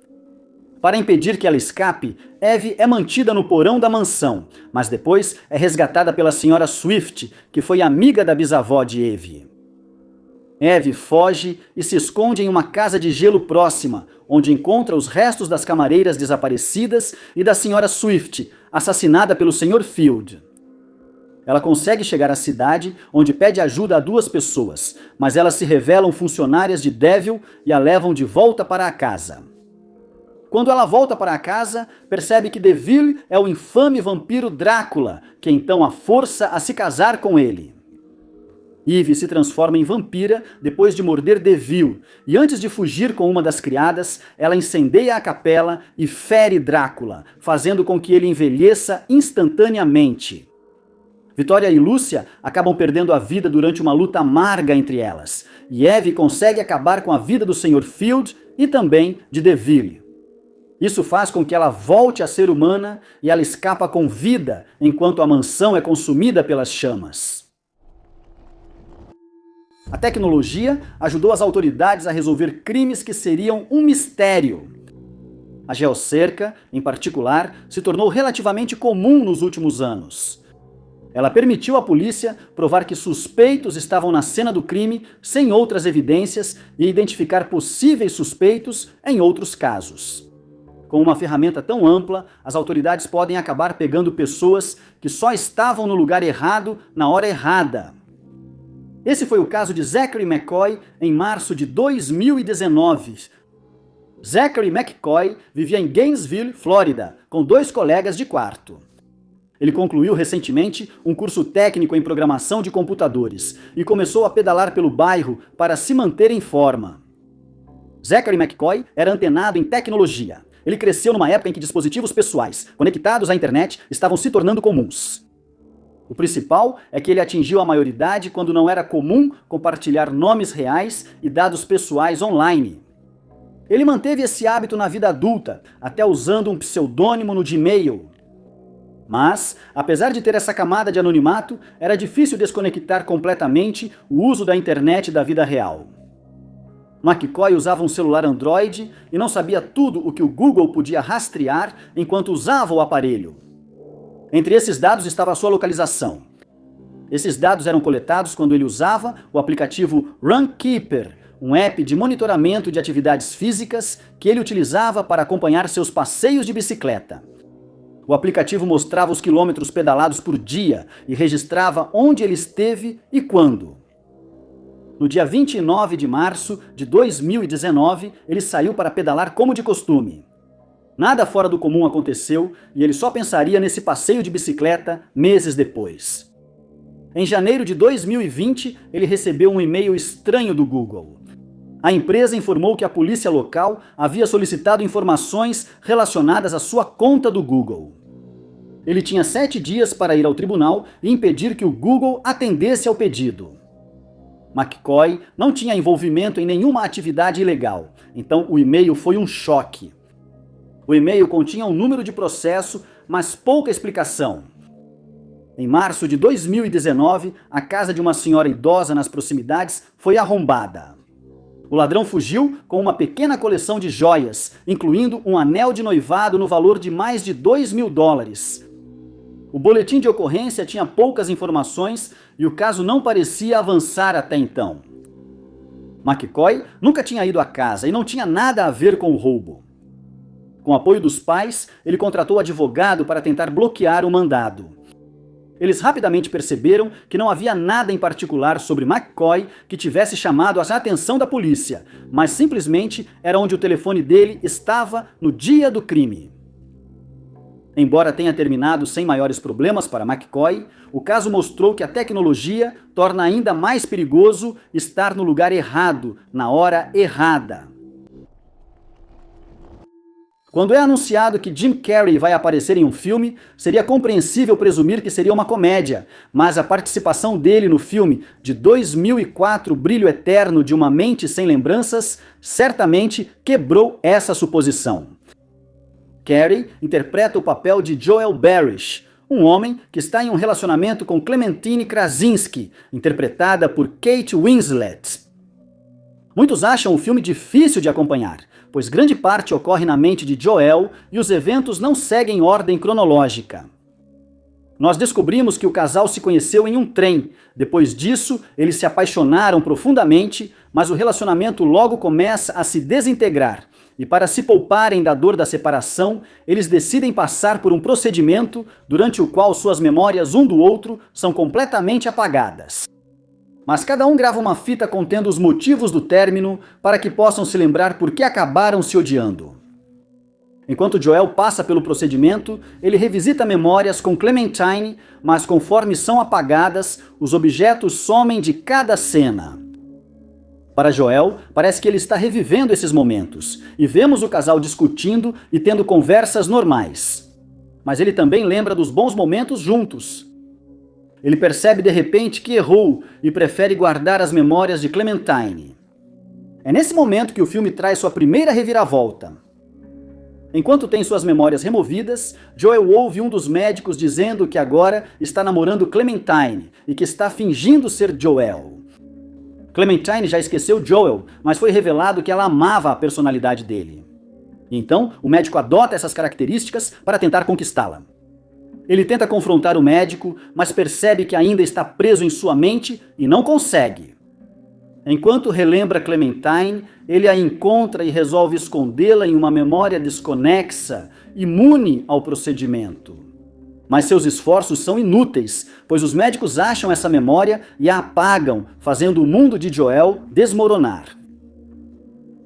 Para impedir que ela escape, Eve é mantida no porão da mansão, mas depois é resgatada pela senhora Swift, que foi amiga da bisavó de Eve. Eve foge e se esconde em uma casa de gelo próxima, onde encontra os restos das camareiras desaparecidas e da senhora Swift, assassinada pelo Sr. Field. Ela consegue chegar à cidade, onde pede ajuda a duas pessoas, mas elas se revelam funcionárias de Devil e a levam de volta para a casa. Quando ela volta para a casa, percebe que DeVille é o infame vampiro Drácula, que então a força a se casar com ele. Eve se transforma em vampira depois de morder DeVille, e antes de fugir com uma das criadas, ela incendeia a capela e fere Drácula, fazendo com que ele envelheça instantaneamente. Victoria e Lúcia acabam perdendo a vida durante uma luta amarga entre elas, e Eve consegue acabar com a vida do Sr. Field e também de DeVille. Isso faz com que ela volte a ser humana e ela escapa com vida, enquanto a mansão é consumida pelas chamas. A tecnologia ajudou as autoridades a resolver crimes que seriam um mistério. A geocerca, em particular, se tornou relativamente comum nos últimos anos. Ela permitiu à polícia provar que suspeitos estavam na cena do crime sem outras evidências e identificar possíveis suspeitos em outros casos. Com uma ferramenta tão ampla, as autoridades podem acabar pegando pessoas que só estavam no lugar errado na hora errada. Esse foi o caso de Zachary McCoy em março de 2019. Zachary McCoy vivia em Gainesville, Flórida, com 2 colegas de quarto. Ele concluiu recentemente um curso técnico em programação de computadores e começou a pedalar pelo bairro para se manter em forma. Zachary McCoy era antenado em tecnologia. Ele cresceu numa época em que dispositivos pessoais conectados à internet estavam se tornando comuns. O principal é que ele atingiu a maioridade quando não era comum compartilhar nomes reais e dados pessoais online. Ele manteve esse hábito na vida adulta, até usando um pseudônimo no Gmail. Mas, apesar de ter essa camada de anonimato, era difícil desconectar completamente o uso da internet da vida real. McCoy usava um celular Android e não sabia tudo o que o Google podia rastrear enquanto usava o aparelho. Entre esses dados estava a sua localização. Esses dados eram coletados quando ele usava o aplicativo Runkeeper, um app de monitoramento de atividades físicas que ele utilizava para acompanhar seus passeios de bicicleta. O aplicativo mostrava os quilômetros pedalados por dia e registrava onde ele esteve e quando. No dia 29 de março de 2019, ele saiu para pedalar como de costume. Nada fora do comum aconteceu e ele só pensaria nesse passeio de bicicleta meses depois. Em janeiro de 2020, ele recebeu um e-mail estranho do Google. A empresa informou que a polícia local havia solicitado informações relacionadas à sua conta do Google. Ele tinha 7 dias para ir ao tribunal e impedir que o Google atendesse ao pedido. McCoy não tinha envolvimento em nenhuma atividade ilegal, então o e-mail foi um choque. O e-mail continha um número de processo, mas pouca explicação. Em março de 2019, a casa de uma senhora idosa nas proximidades foi arrombada. O ladrão fugiu com uma pequena coleção de joias, incluindo um anel de noivado no valor de mais de $2.000. O boletim de ocorrência tinha poucas informações e o caso não parecia avançar até então. McCoy nunca tinha ido à casa e não tinha nada a ver com o roubo. Com o apoio dos pais, ele contratou advogado para tentar bloquear o mandado. Eles rapidamente perceberam que não havia nada em particular sobre McCoy que tivesse chamado a atenção da polícia, mas simplesmente era onde o telefone dele estava no dia do crime. Embora tenha terminado sem maiores problemas para McCoy, o caso mostrou que a tecnologia torna ainda mais perigoso estar no lugar errado, na hora errada. Quando é anunciado que Jim Carrey vai aparecer em um filme, seria compreensível presumir que seria uma comédia, mas a participação dele no filme de 2004 Brilho Eterno de uma Mente Sem Lembranças certamente quebrou essa suposição. Carrey interpreta o papel de Joel Barish, um homem que está em um relacionamento com Clementine Krasinski, interpretada por Kate Winslet. Muitos acham o filme difícil de acompanhar, pois grande parte ocorre na mente de Joel e os eventos não seguem ordem cronológica. Nós descobrimos que o casal se conheceu em um trem. Depois disso, eles se apaixonaram profundamente, mas o relacionamento logo começa a se desintegrar. E para se pouparem da dor da separação, eles decidem passar por um procedimento durante o qual suas memórias um do outro são completamente apagadas. Mas cada um grava uma fita contendo os motivos do término para que possam se lembrar por que acabaram se odiando. Enquanto Joel passa pelo procedimento, ele revisita memórias com Clementine, mas conforme são apagadas, os objetos somem de cada cena. Para Joel, parece que ele está revivendo esses momentos, e vemos o casal discutindo e tendo conversas normais. Mas ele também lembra dos bons momentos juntos. Ele percebe de repente que errou e prefere guardar as memórias de Clementine. É nesse momento que o filme traz sua primeira reviravolta. Enquanto tem suas memórias removidas, Joel ouve um dos médicos dizendo que agora está namorando Clementine e que está fingindo ser Joel. Clementine já esqueceu Joel, mas foi revelado que ela amava a personalidade dele. Então, o médico adota essas características para tentar conquistá-la. Ele tenta confrontar o médico, mas percebe que ainda está preso em sua mente e não consegue. Enquanto relembra Clementine, ele a encontra e resolve escondê-la em uma memória desconexa, imune ao procedimento. Mas seus esforços são inúteis, pois os médicos acham essa memória e a apagam, fazendo o mundo de Joel desmoronar.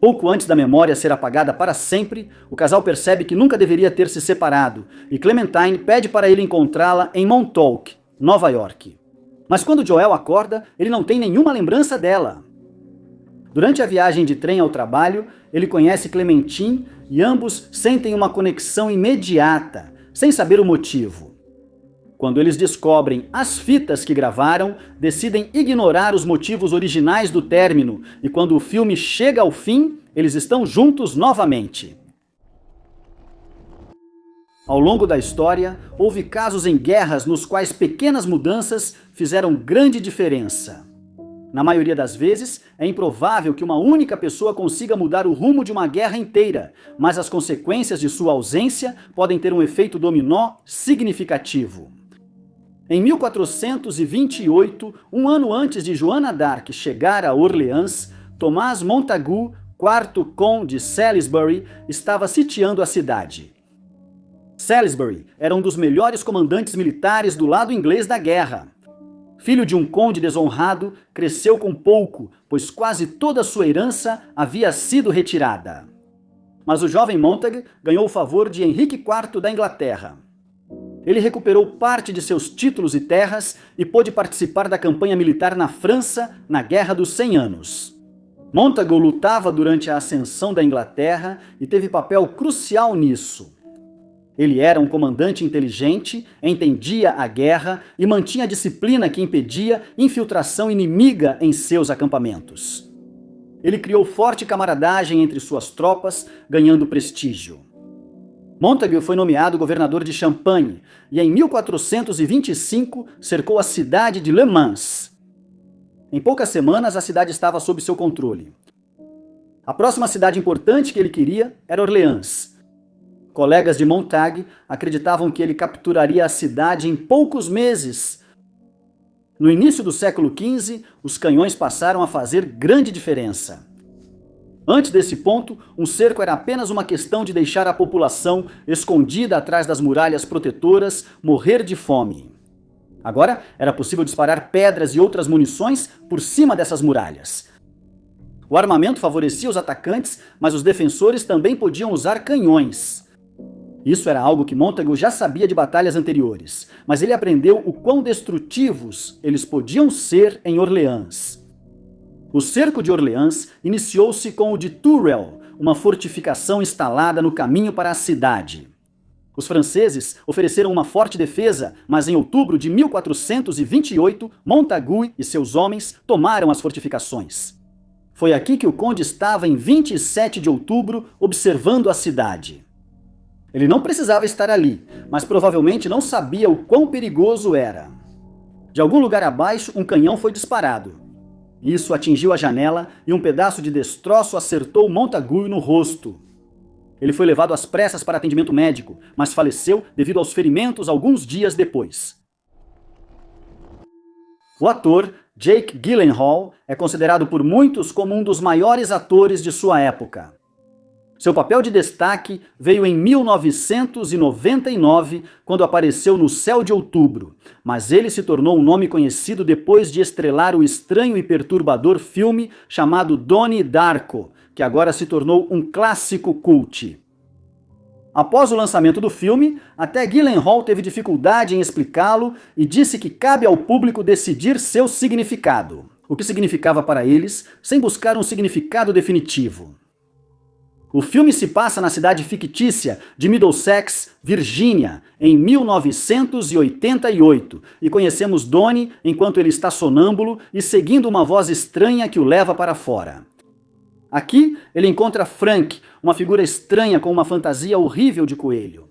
Pouco antes da memória ser apagada para sempre, o casal percebe que nunca deveria ter se separado e Clementine pede para ele encontrá-la em Montauk, Nova York. Mas quando Joel acorda, ele não tem nenhuma lembrança dela. Durante a viagem de trem ao trabalho, ele conhece Clementine e ambos sentem uma conexão imediata, sem saber o motivo. Quando eles descobrem as fitas que gravaram, decidem ignorar os motivos originais do término e quando o filme chega ao fim, eles estão juntos novamente. Ao longo da história, houve casos em guerras nos quais pequenas mudanças fizeram grande diferença. Na maioria das vezes, é improvável que uma única pessoa consiga mudar o rumo de uma guerra inteira, mas as consequências de sua ausência podem ter um efeito dominó significativo. Em 1428, um ano antes de Joana d'Arc chegar a Orleans, Tomás Montagu, quarto conde de Salisbury, estava sitiando a cidade. Salisbury era um dos melhores comandantes militares do lado inglês da guerra. Filho de um conde desonrado, cresceu com pouco, pois quase toda sua herança havia sido retirada. Mas o jovem Montagu ganhou o favor de Henrique IV da Inglaterra. Ele recuperou parte de seus títulos e terras e pôde participar da campanha militar na França na Guerra dos 100 Anos. Montagu lutava durante a ascensão da Inglaterra e teve papel crucial nisso. Ele era um comandante inteligente, entendia a guerra e mantinha a disciplina que impedia infiltração inimiga em seus acampamentos. Ele criou forte camaradagem entre suas tropas, ganhando prestígio. Montagu foi nomeado governador de Champagne e em 1425 cercou a cidade de Le Mans. Em poucas semanas a cidade estava sob seu controle. A próxima cidade importante que ele queria era Orleans. Colegas de Montagu acreditavam que ele capturaria a cidade em poucos meses. No início do século XV, os canhões passaram a fazer grande diferença. Antes desse ponto, um cerco era apenas uma questão de deixar a população, escondida atrás das muralhas protetoras, morrer de fome. Agora, era possível disparar pedras e outras munições por cima dessas muralhas. O armamento favorecia os atacantes, mas os defensores também podiam usar canhões. Isso era algo que Montagu já sabia de batalhas anteriores, mas ele aprendeu o quão destrutivos eles podiam ser em Orleans. O cerco de Orleans iniciou-se com o de Tourelle, uma fortificação instalada no caminho para a cidade. Os franceses ofereceram uma forte defesa, mas em outubro de 1428, Montagu e seus homens tomaram as fortificações. Foi aqui que o conde estava em 27 de outubro, observando a cidade. Ele não precisava estar ali, mas provavelmente não sabia o quão perigoso era. De algum lugar abaixo, um canhão foi disparado. Isso atingiu a janela e um pedaço de destroço acertou Montagu no rosto. Ele foi levado às pressas para atendimento médico, mas faleceu devido aos ferimentos alguns dias depois. O ator Jake Gyllenhaal é considerado por muitos como um dos maiores atores de sua época. Seu papel de destaque veio em 1999, quando apareceu no Céu de Outubro, mas ele se tornou um nome conhecido depois de estrelar o estranho e perturbador filme chamado Donnie Darko, que agora se tornou um clássico cult. Após o lançamento do filme, até Gyllenhaal teve dificuldade em explicá-lo e disse que cabe ao público decidir seu significado, o que significava para eles, sem buscar um significado definitivo. O filme se passa na cidade fictícia de Middlesex, Virgínia, em 1988, e conhecemos Donnie enquanto ele está sonâmbulo e seguindo uma voz estranha que o leva para fora. Aqui, ele encontra Frank, uma figura estranha com uma fantasia horrível de coelho.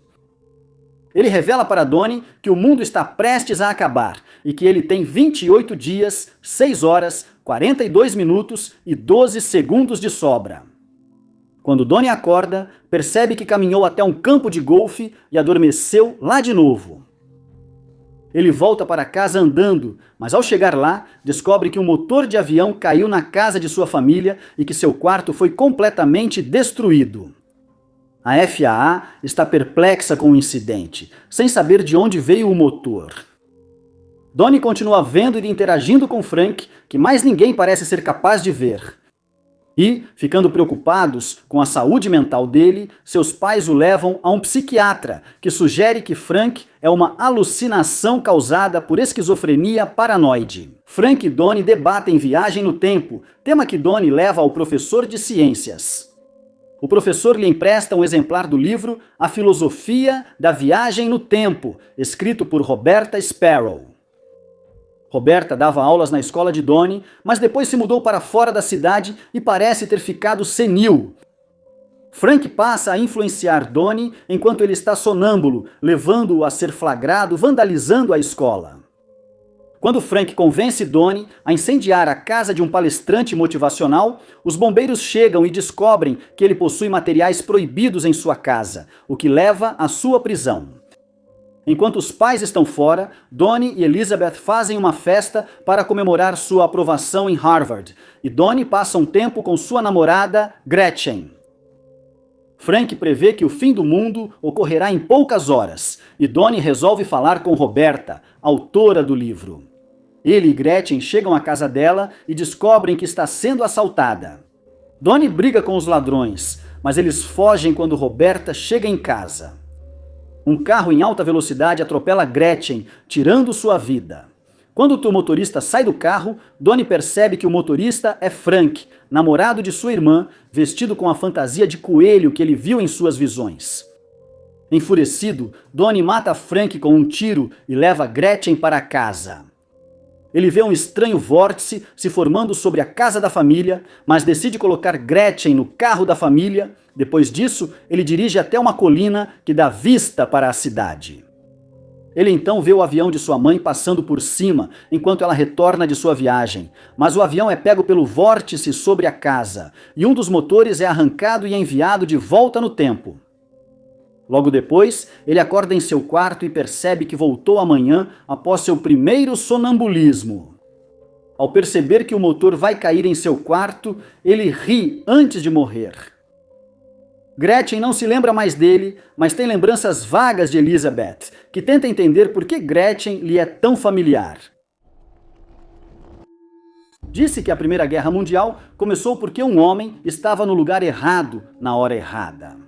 Ele revela para Donnie que o mundo está prestes a acabar e que ele tem 28 dias, 6 horas, 42 minutos e 12 segundos de sobra. Quando Donnie acorda, percebe que caminhou até um campo de golfe e adormeceu lá de novo. Ele volta para casa andando, mas ao chegar lá, descobre que um motor de avião caiu na casa de sua família e que seu quarto foi completamente destruído. A FAA está perplexa com o incidente, sem saber de onde veio o motor. Donnie continua vendo e interagindo com Frank, que mais ninguém parece ser capaz de ver. E, ficando preocupados com a saúde mental dele, seus pais o levam a um psiquiatra, que sugere que Frank é uma alucinação causada por esquizofrenia paranoide. Frank e Donnie debatem viagem no tempo, tema que Donnie leva ao professor de ciências. O professor lhe empresta um exemplar do livro A Filosofia da Viagem no Tempo, escrito por Roberta Sparrow. Roberta dava aulas na escola de Donnie, mas depois se mudou para fora da cidade e parece ter ficado senil. Frank passa a influenciar Donnie enquanto ele está sonâmbulo, levando-o a ser flagrado vandalizando a escola. Quando Frank convence Donnie a incendiar a casa de um palestrante motivacional, os bombeiros chegam e descobrem que ele possui materiais proibidos em sua casa, o que leva à sua prisão. Enquanto os pais estão fora, Donnie e Elizabeth fazem uma festa para comemorar sua aprovação em Harvard, e Donnie passa um tempo com sua namorada, Gretchen. Frank prevê que o fim do mundo ocorrerá em poucas horas, e Donnie resolve falar com Roberta, autora do livro. Ele e Gretchen chegam à casa dela e descobrem que está sendo assaltada. Donnie briga com os ladrões, mas eles fogem quando Roberta chega em casa. Um carro em alta velocidade atropela Gretchen, tirando sua vida. Quando o motorista sai do carro, Donnie percebe que o motorista é Frank, namorado de sua irmã, vestido com a fantasia de coelho que ele viu em suas visões. Enfurecido, Donnie mata Frank com um tiro e leva Gretchen para casa. Ele vê um estranho vórtice se formando sobre a casa da família, mas decide colocar Gretchen no carro da família. Depois disso, ele dirige até uma colina que dá vista para a cidade. Ele então vê o avião de sua mãe passando por cima, enquanto ela retorna de sua viagem. Mas o avião é pego pelo vórtice sobre a casa, e um dos motores é arrancado e enviado de volta no tempo. Logo depois, ele acorda em seu quarto e percebe que voltou amanhã após seu primeiro sonambulismo. Ao perceber que o motor vai cair em seu quarto, ele ri antes de morrer. Gretchen não se lembra mais dele, mas tem lembranças vagas de Elizabeth, que tenta entender por que Gretchen lhe é tão familiar. Disse que a Primeira Guerra Mundial começou porque um homem estava no lugar errado, na hora errada.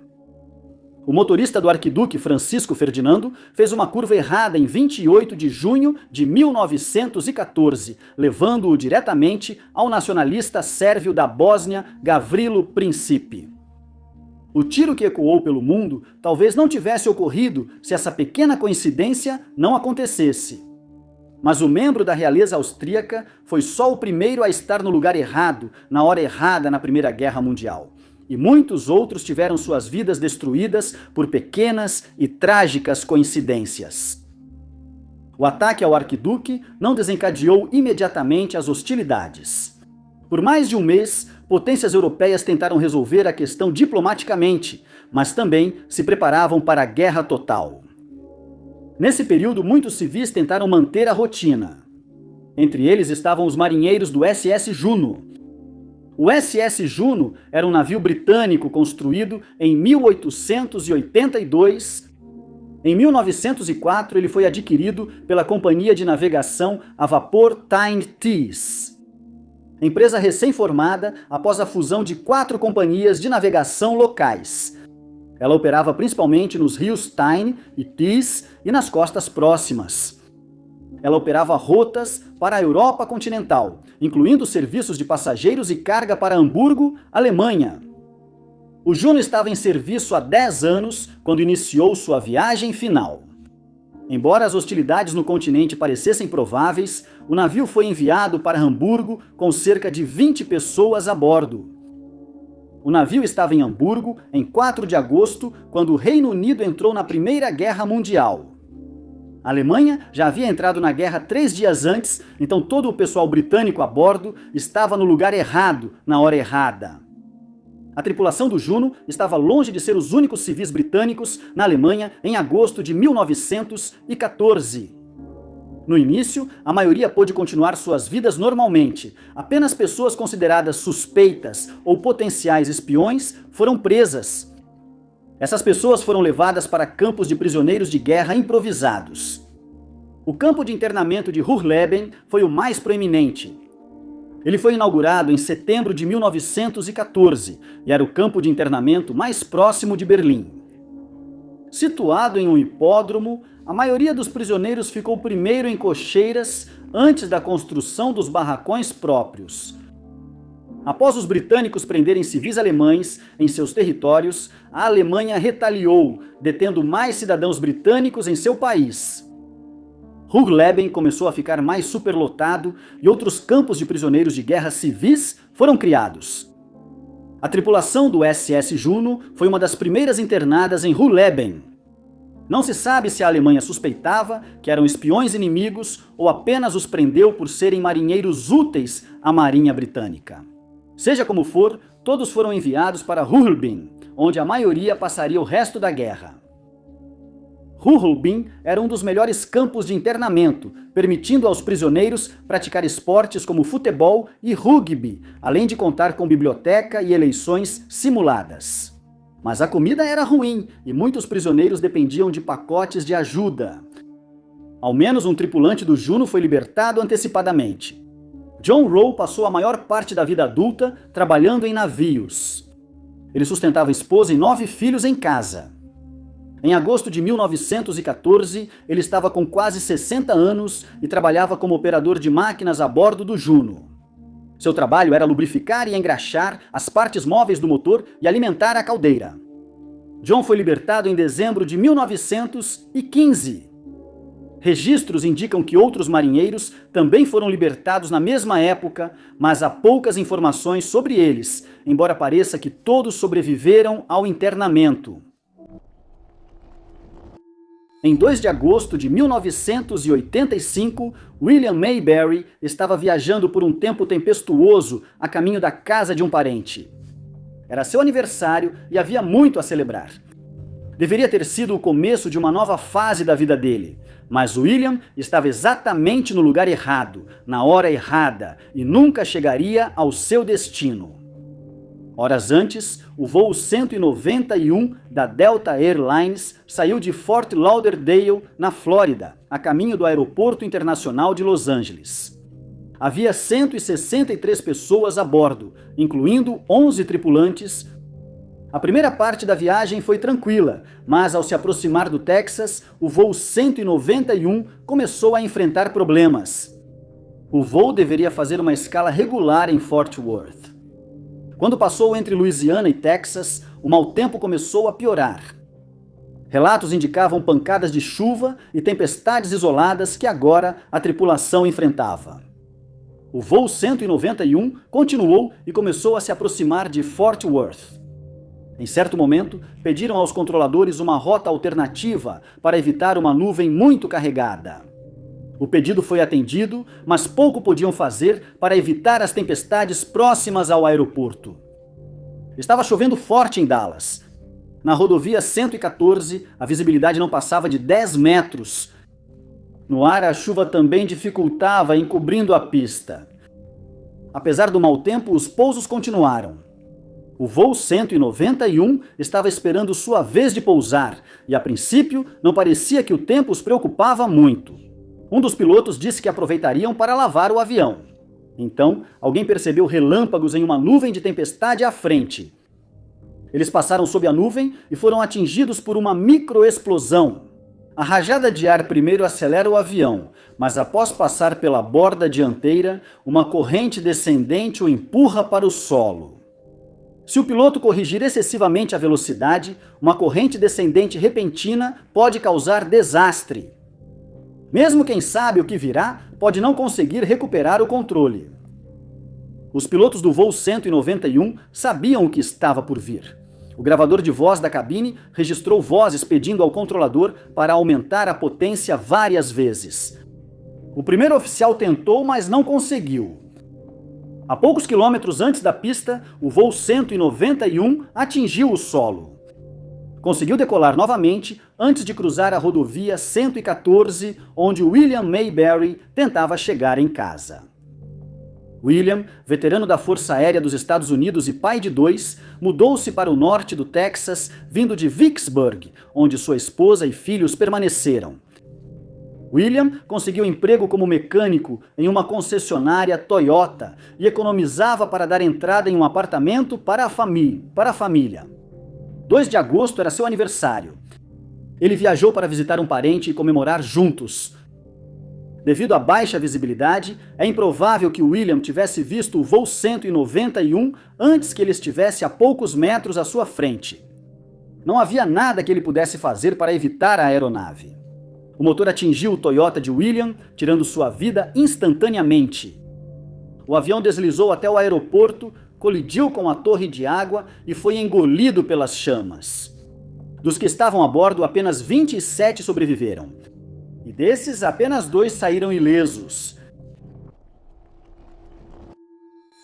O motorista do arquiduque Francisco Ferdinando fez uma curva errada em 28 de junho de 1914, levando-o diretamente ao nacionalista sérvio da Bósnia, Gavrilo Princip. O tiro que ecoou pelo mundo talvez não tivesse ocorrido se essa pequena coincidência não acontecesse. Mas o membro da realeza austríaca foi só o primeiro a estar no lugar errado, na hora errada na Primeira Guerra Mundial. E muitos outros tiveram suas vidas destruídas por pequenas e trágicas coincidências. O ataque ao arquiduque não desencadeou imediatamente as hostilidades. Por mais de um mês, potências europeias tentaram resolver a questão diplomaticamente, mas também se preparavam para a guerra total. Nesse período, muitos civis tentaram manter a rotina. Entre eles estavam os marinheiros do SS Juno. O SS Juno era um navio britânico construído em 1882. Em 1904, ele foi adquirido pela companhia de navegação a vapor Tyne-Tees, empresa recém-formada após a fusão de 4 companhias de navegação locais. Ela operava principalmente nos rios Tyne e Tees e nas costas próximas. Ela operava rotas para a Europa continental, incluindo serviços de passageiros e carga para Hamburgo, Alemanha. O Juno estava em serviço há 10 anos quando iniciou sua viagem final. Embora as hostilidades no continente parecessem prováveis, o navio foi enviado para Hamburgo com cerca de 20 pessoas a bordo. O navio estava em Hamburgo em 4 de agosto, quando o Reino Unido entrou na Primeira Guerra Mundial. A Alemanha já havia entrado na guerra 3 dias antes, então todo o pessoal britânico a bordo estava no lugar errado, na hora errada. A tripulação do Juno estava longe de ser os únicos civis britânicos na Alemanha em agosto de 1914. No início, a maioria pôde continuar suas vidas normalmente. Apenas pessoas consideradas suspeitas ou potenciais espiões foram presas. Essas pessoas foram levadas para campos de prisioneiros de guerra improvisados. O campo de internamento de Ruhleben foi o mais proeminente. Ele foi inaugurado em setembro de 1914 e era o campo de internamento mais próximo de Berlim. Situado em um hipódromo, a maioria dos prisioneiros ficou primeiro em cocheiras antes da construção dos barracões próprios. Após os britânicos prenderem civis alemães em seus territórios, a Alemanha retaliou, detendo mais cidadãos britânicos em seu país. Ruhleben começou a ficar mais superlotado e outros campos de prisioneiros de guerra civis foram criados. A tripulação do SS Juno foi uma das primeiras internadas em Ruhleben. Não se sabe se a Alemanha suspeitava que eram espiões inimigos ou apenas os prendeu por serem marinheiros úteis à Marinha Britânica. Seja como for, todos foram enviados para Ruhleben, onde a maioria passaria o resto da guerra. Ruhleben era um dos melhores campos de internamento, permitindo aos prisioneiros praticar esportes como futebol e rugby, além de contar com biblioteca e eleições simuladas. Mas a comida era ruim e muitos prisioneiros dependiam de pacotes de ajuda. Ao menos um tripulante do Juno foi libertado antecipadamente. John Rowe passou a maior parte da vida adulta trabalhando em navios. Ele sustentava a esposa e 9 filhos em casa. Em agosto de 1914, ele estava com quase 60 anos e trabalhava como operador de máquinas a bordo do Juno. Seu trabalho era lubrificar e engraxar as partes móveis do motor e alimentar a caldeira. John foi libertado em dezembro de 1915. Registros indicam que outros marinheiros também foram libertados na mesma época, mas há poucas informações sobre eles, embora pareça que todos sobreviveram ao internamento. Em 2 de agosto de 1985, William Mayberry estava viajando por um tempo tempestuoso a caminho da casa de um parente. Era seu aniversário e havia muito a celebrar. Deveria ter sido o começo de uma nova fase da vida dele, mas William estava exatamente no lugar errado, na hora errada, e nunca chegaria ao seu destino. Horas antes, o voo 191 da Delta Airlines saiu de Fort Lauderdale, na Flórida, a caminho do Aeroporto Internacional de Los Angeles. Havia 163 pessoas a bordo, incluindo 11 tripulantes. A primeira parte da viagem foi tranquila, mas ao se aproximar do Texas, o voo 191 começou a enfrentar problemas. O voo deveria fazer uma escala regular em Fort Worth. Quando passou entre Louisiana e Texas, o mau tempo começou a piorar. Relatos indicavam pancadas de chuva e tempestades isoladas que agora a tripulação enfrentava. O voo 191 continuou e começou a se aproximar de Fort Worth. Em certo momento, pediram aos controladores uma rota alternativa para evitar uma nuvem muito carregada. O pedido foi atendido, mas pouco podiam fazer para evitar as tempestades próximas ao aeroporto. Estava chovendo forte em Dallas. Na rodovia 114, a visibilidade não passava de 10 metros. No ar, a chuva também dificultava encobrindo a pista. Apesar do mau tempo, os pousos continuaram. O voo 191 estava esperando sua vez de pousar e, a princípio, não parecia que o tempo os preocupava muito. Um dos pilotos disse que aproveitariam para lavar o avião. Então, alguém percebeu relâmpagos em uma nuvem de tempestade à frente. Eles passaram sob a nuvem e foram atingidos por uma microexplosão. A rajada de ar primeiro acelera o avião, mas após passar pela borda dianteira, uma corrente descendente o empurra para o solo. Se o piloto corrigir excessivamente a velocidade, uma corrente descendente repentina pode causar desastre. Mesmo quem sabe o que virá, pode não conseguir recuperar o controle. Os pilotos do voo 191 sabiam o que estava por vir. O gravador de voz da cabine registrou vozes pedindo ao controlador para aumentar a potência várias vezes. O primeiro oficial tentou, mas não conseguiu. A poucos quilômetros antes da pista, o voo 191 atingiu o solo. Conseguiu decolar novamente antes de cruzar a rodovia 114, onde William Mayberry tentava chegar em casa. William, veterano da Força Aérea dos Estados Unidos e pai de 2, mudou-se para o norte do Texas, vindo de Vicksburg, onde sua esposa e filhos permaneceram. William conseguiu emprego como mecânico em uma concessionária Toyota e economizava para dar entrada em um apartamento para a família. 2 de agosto era seu aniversário. Ele viajou para visitar um parente e comemorar juntos. Devido à baixa visibilidade, é improvável que William tivesse visto o voo 191 antes que ele estivesse a poucos metros à sua frente. Não havia nada que ele pudesse fazer para evitar a aeronave. O motor atingiu o Toyota de William, tirando sua vida instantaneamente. O avião deslizou até o aeroporto, colidiu com a torre de água e foi engolido pelas chamas. Dos que estavam a bordo, apenas 27 sobreviveram. E desses, apenas 2 saíram ilesos.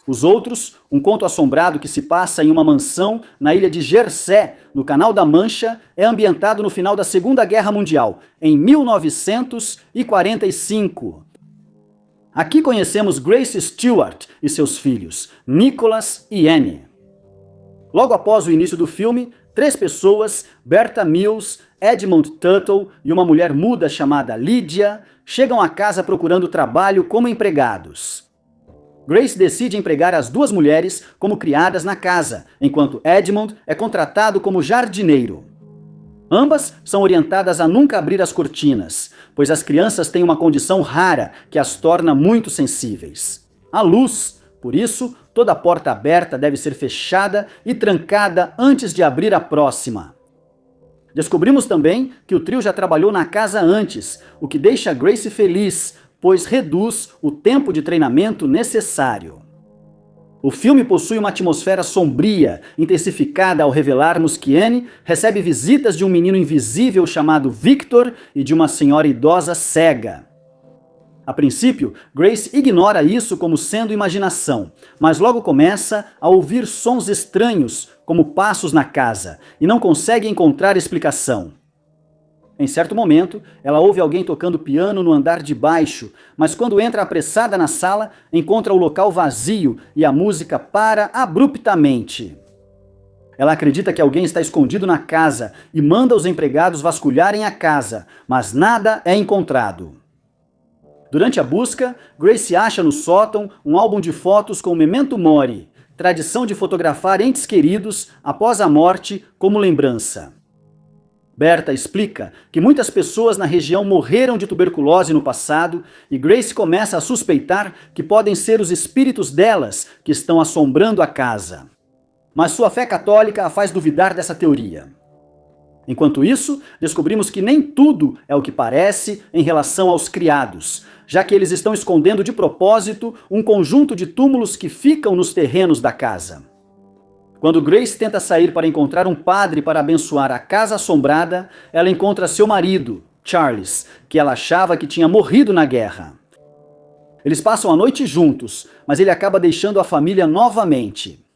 Os outros, um conto assombrado que se passa em uma mansão na ilha de Jersey, no Canal da Mancha, é ambientado no final da Segunda Guerra Mundial, em 1945. Aqui conhecemos Grace Stewart e seus filhos, Nicholas e Annie. Logo após o início do filme, 3 pessoas, Bertha Mills, Edmund Tuttle e uma mulher muda chamada Lydia, chegam à casa procurando trabalho como empregados. Grace decide empregar as 2 mulheres como criadas na casa, enquanto Edmund é contratado como jardineiro. Ambas são orientadas a nunca abrir as cortinas, pois as crianças têm uma condição rara que as torna muito sensíveis: a luz. Por isso, toda porta aberta deve ser fechada e trancada antes de abrir a próxima. Descobrimos também que o trio já trabalhou na casa antes, o que deixa Grace feliz, pois reduz o tempo de treinamento necessário. O filme possui uma atmosfera sombria, intensificada ao revelarmos que Annie recebe visitas de um menino invisível chamado Victor e de uma senhora idosa cega. A princípio, Grace ignora isso como sendo imaginação, mas logo começa a ouvir sons estranhos, como passos na casa, e não consegue encontrar explicação. Em certo momento, ela ouve alguém tocando piano no andar de baixo, mas quando entra apressada na sala, encontra o local vazio e a música para abruptamente. Ela acredita que alguém está escondido na casa e manda os empregados vasculharem a casa, mas nada é encontrado. Durante a busca, Grace acha no sótão um álbum de fotos com Memento Mori, tradição de fotografar entes queridos após a morte como lembrança. Bertha explica que muitas pessoas na região morreram de tuberculose no passado e Grace começa a suspeitar que podem ser os espíritos delas que estão assombrando a casa. Mas sua fé católica a faz duvidar dessa teoria. Enquanto isso, descobrimos que nem tudo é o que parece em relação aos criados, já que eles estão escondendo de propósito um conjunto de túmulos que ficam nos terrenos da casa. Quando Grace tenta sair para encontrar um padre para abençoar a casa assombrada, ela encontra seu marido, Charles, que ela achava que tinha morrido na guerra. Eles passam a noite juntos, mas ele acaba deixando a família novamente.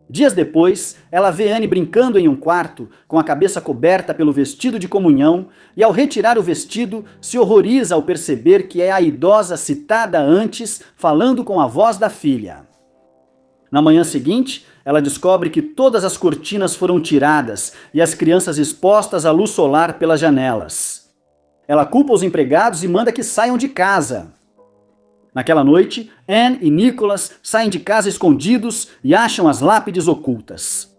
Dias depois, ela vê Annie brincando em um quarto, com a cabeça coberta pelo vestido de comunhão, e ao retirar o vestido, se horroriza ao perceber que é a idosa citada antes, falando com a voz da filha. Na manhã seguinte, ela descobre que todas as cortinas foram tiradas e as crianças expostas à luz solar pelas janelas. Ela culpa os empregados e manda que saiam de casa. Naquela noite, Anne e Nicholas saem de casa escondidos e acham as lápides ocultas.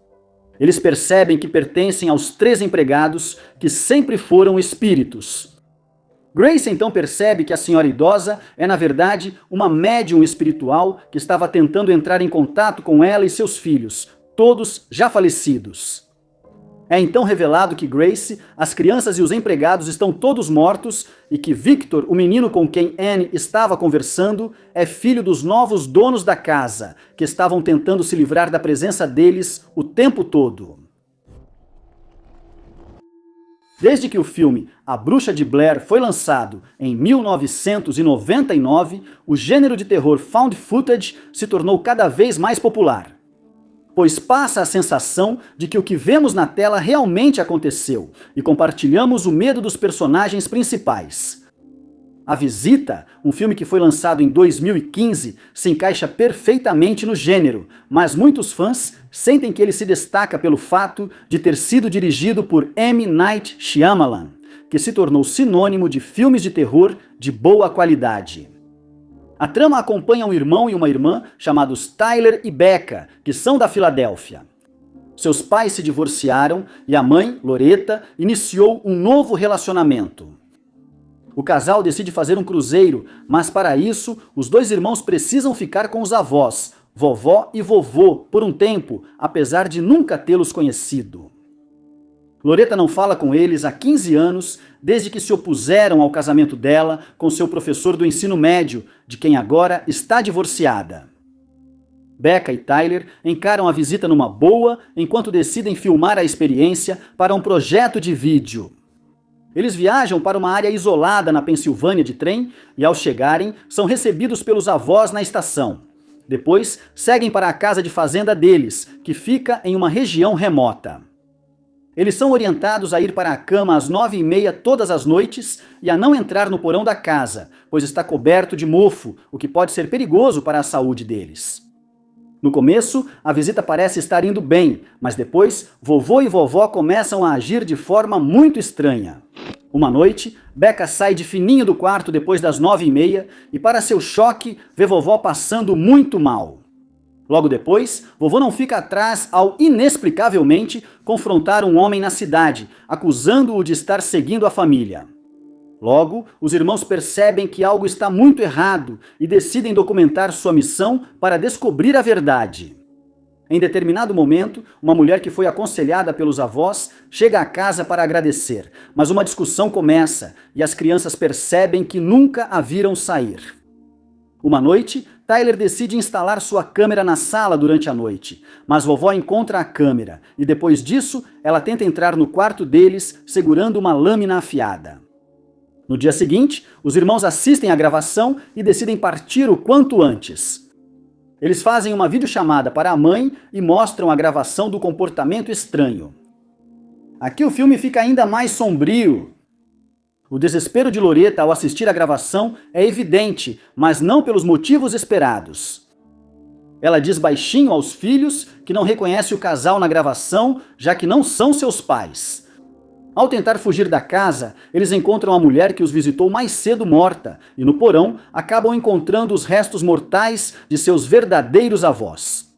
Eles percebem que pertencem aos 3 empregados, que sempre foram espíritos. Grace então percebe que a senhora idosa é, na verdade, uma médium espiritual que estava tentando entrar em contato com ela e seus filhos, todos já falecidos. É então revelado que Grace, as crianças e os empregados estão todos mortos e que Victor, o menino com quem Anne estava conversando, é filho dos novos donos da casa, que estavam tentando se livrar da presença deles o tempo todo. Desde que o filme A Bruxa de Blair foi lançado em 1999, o gênero de terror found footage se tornou cada vez mais popular, pois passa a sensação de que o que vemos na tela realmente aconteceu e compartilhamos o medo dos personagens principais. A Visita, um filme que foi lançado em 2015, se encaixa perfeitamente no gênero, mas muitos fãs sentem que ele se destaca pelo fato de ter sido dirigido por M. Night Shyamalan, que se tornou sinônimo de filmes de terror de boa qualidade. A trama acompanha um irmão e uma irmã chamados Tyler e Becca, que são da Filadélfia. Seus pais se divorciaram e a mãe, Loretta, iniciou um novo relacionamento. O casal decide fazer um cruzeiro, mas para isso, os dois irmãos precisam ficar com os avós, vovó e vovô, por um tempo, apesar de nunca tê-los conhecido. Loretta não fala com eles há 15 anos, desde que se opuseram ao casamento dela com seu professor do ensino médio, de quem agora está divorciada. Becca e Tyler encaram a visita numa boa, enquanto decidem filmar a experiência para um projeto de vídeo. Eles viajam para uma área isolada na Pensilvânia de trem e, ao chegarem, são recebidos pelos avós na estação. Depois, seguem para a casa de fazenda deles, que fica em uma região remota. Eles são orientados a ir para a cama às 9h30 todas as noites e a não entrar no porão da casa, pois está coberto de mofo, o que pode ser perigoso para a saúde deles. No começo, a visita parece estar indo bem, mas depois, vovô e vovó começam a agir de forma muito estranha. Uma noite, Becca sai de fininho do quarto depois das 9h30 e, para seu choque, vê vovó passando muito mal. Logo depois, vovô não fica atrás ao, inexplicavelmente, confrontar um homem na cidade, acusando-o de estar seguindo a família. Logo, os irmãos percebem que algo está muito errado e decidem documentar sua missão para descobrir a verdade. Em determinado momento, uma mulher que foi aconselhada pelos avós chega à casa para agradecer, mas uma discussão começa e as crianças percebem que nunca a viram sair. Uma noite, Tyler decide instalar sua câmera na sala durante a noite, mas vovó encontra a câmera e depois disso, ela tenta entrar no quarto deles segurando uma lâmina afiada. No dia seguinte, os irmãos assistem à gravação e decidem partir o quanto antes. Eles fazem uma videochamada para a mãe e mostram a gravação do comportamento estranho. Aqui o filme fica ainda mais sombrio. O desespero de Loretta ao assistir à gravação é evidente, mas não pelos motivos esperados. Ela diz baixinho aos filhos que não reconhece o casal na gravação, já que não são seus pais. Ao tentar fugir da casa, eles encontram a mulher que os visitou mais cedo morta e no porão acabam encontrando os restos mortais de seus verdadeiros avós.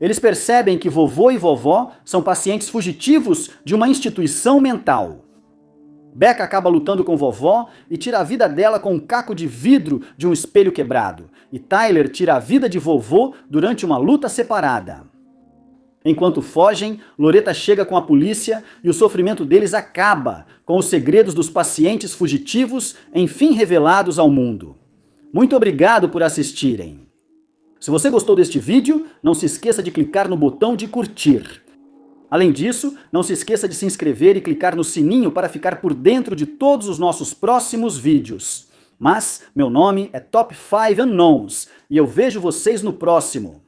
Eles percebem que vovô e vovó são pacientes fugitivos de uma instituição mental. Becca acaba lutando com vovó e tira a vida dela com um caco de vidro de um espelho quebrado, e Tyler tira a vida de vovô durante uma luta separada. Enquanto fogem, Loretta chega com a polícia e o sofrimento deles acaba, com os segredos dos pacientes fugitivos enfim revelados ao mundo. Muito obrigado por assistirem. Se você gostou deste vídeo, não se esqueça de clicar no botão de curtir. Além disso, não se esqueça de se inscrever e clicar no sininho para ficar por dentro de todos os nossos próximos vídeos. Mas, meu nome é Top 5 Unknowns e eu vejo vocês no próximo.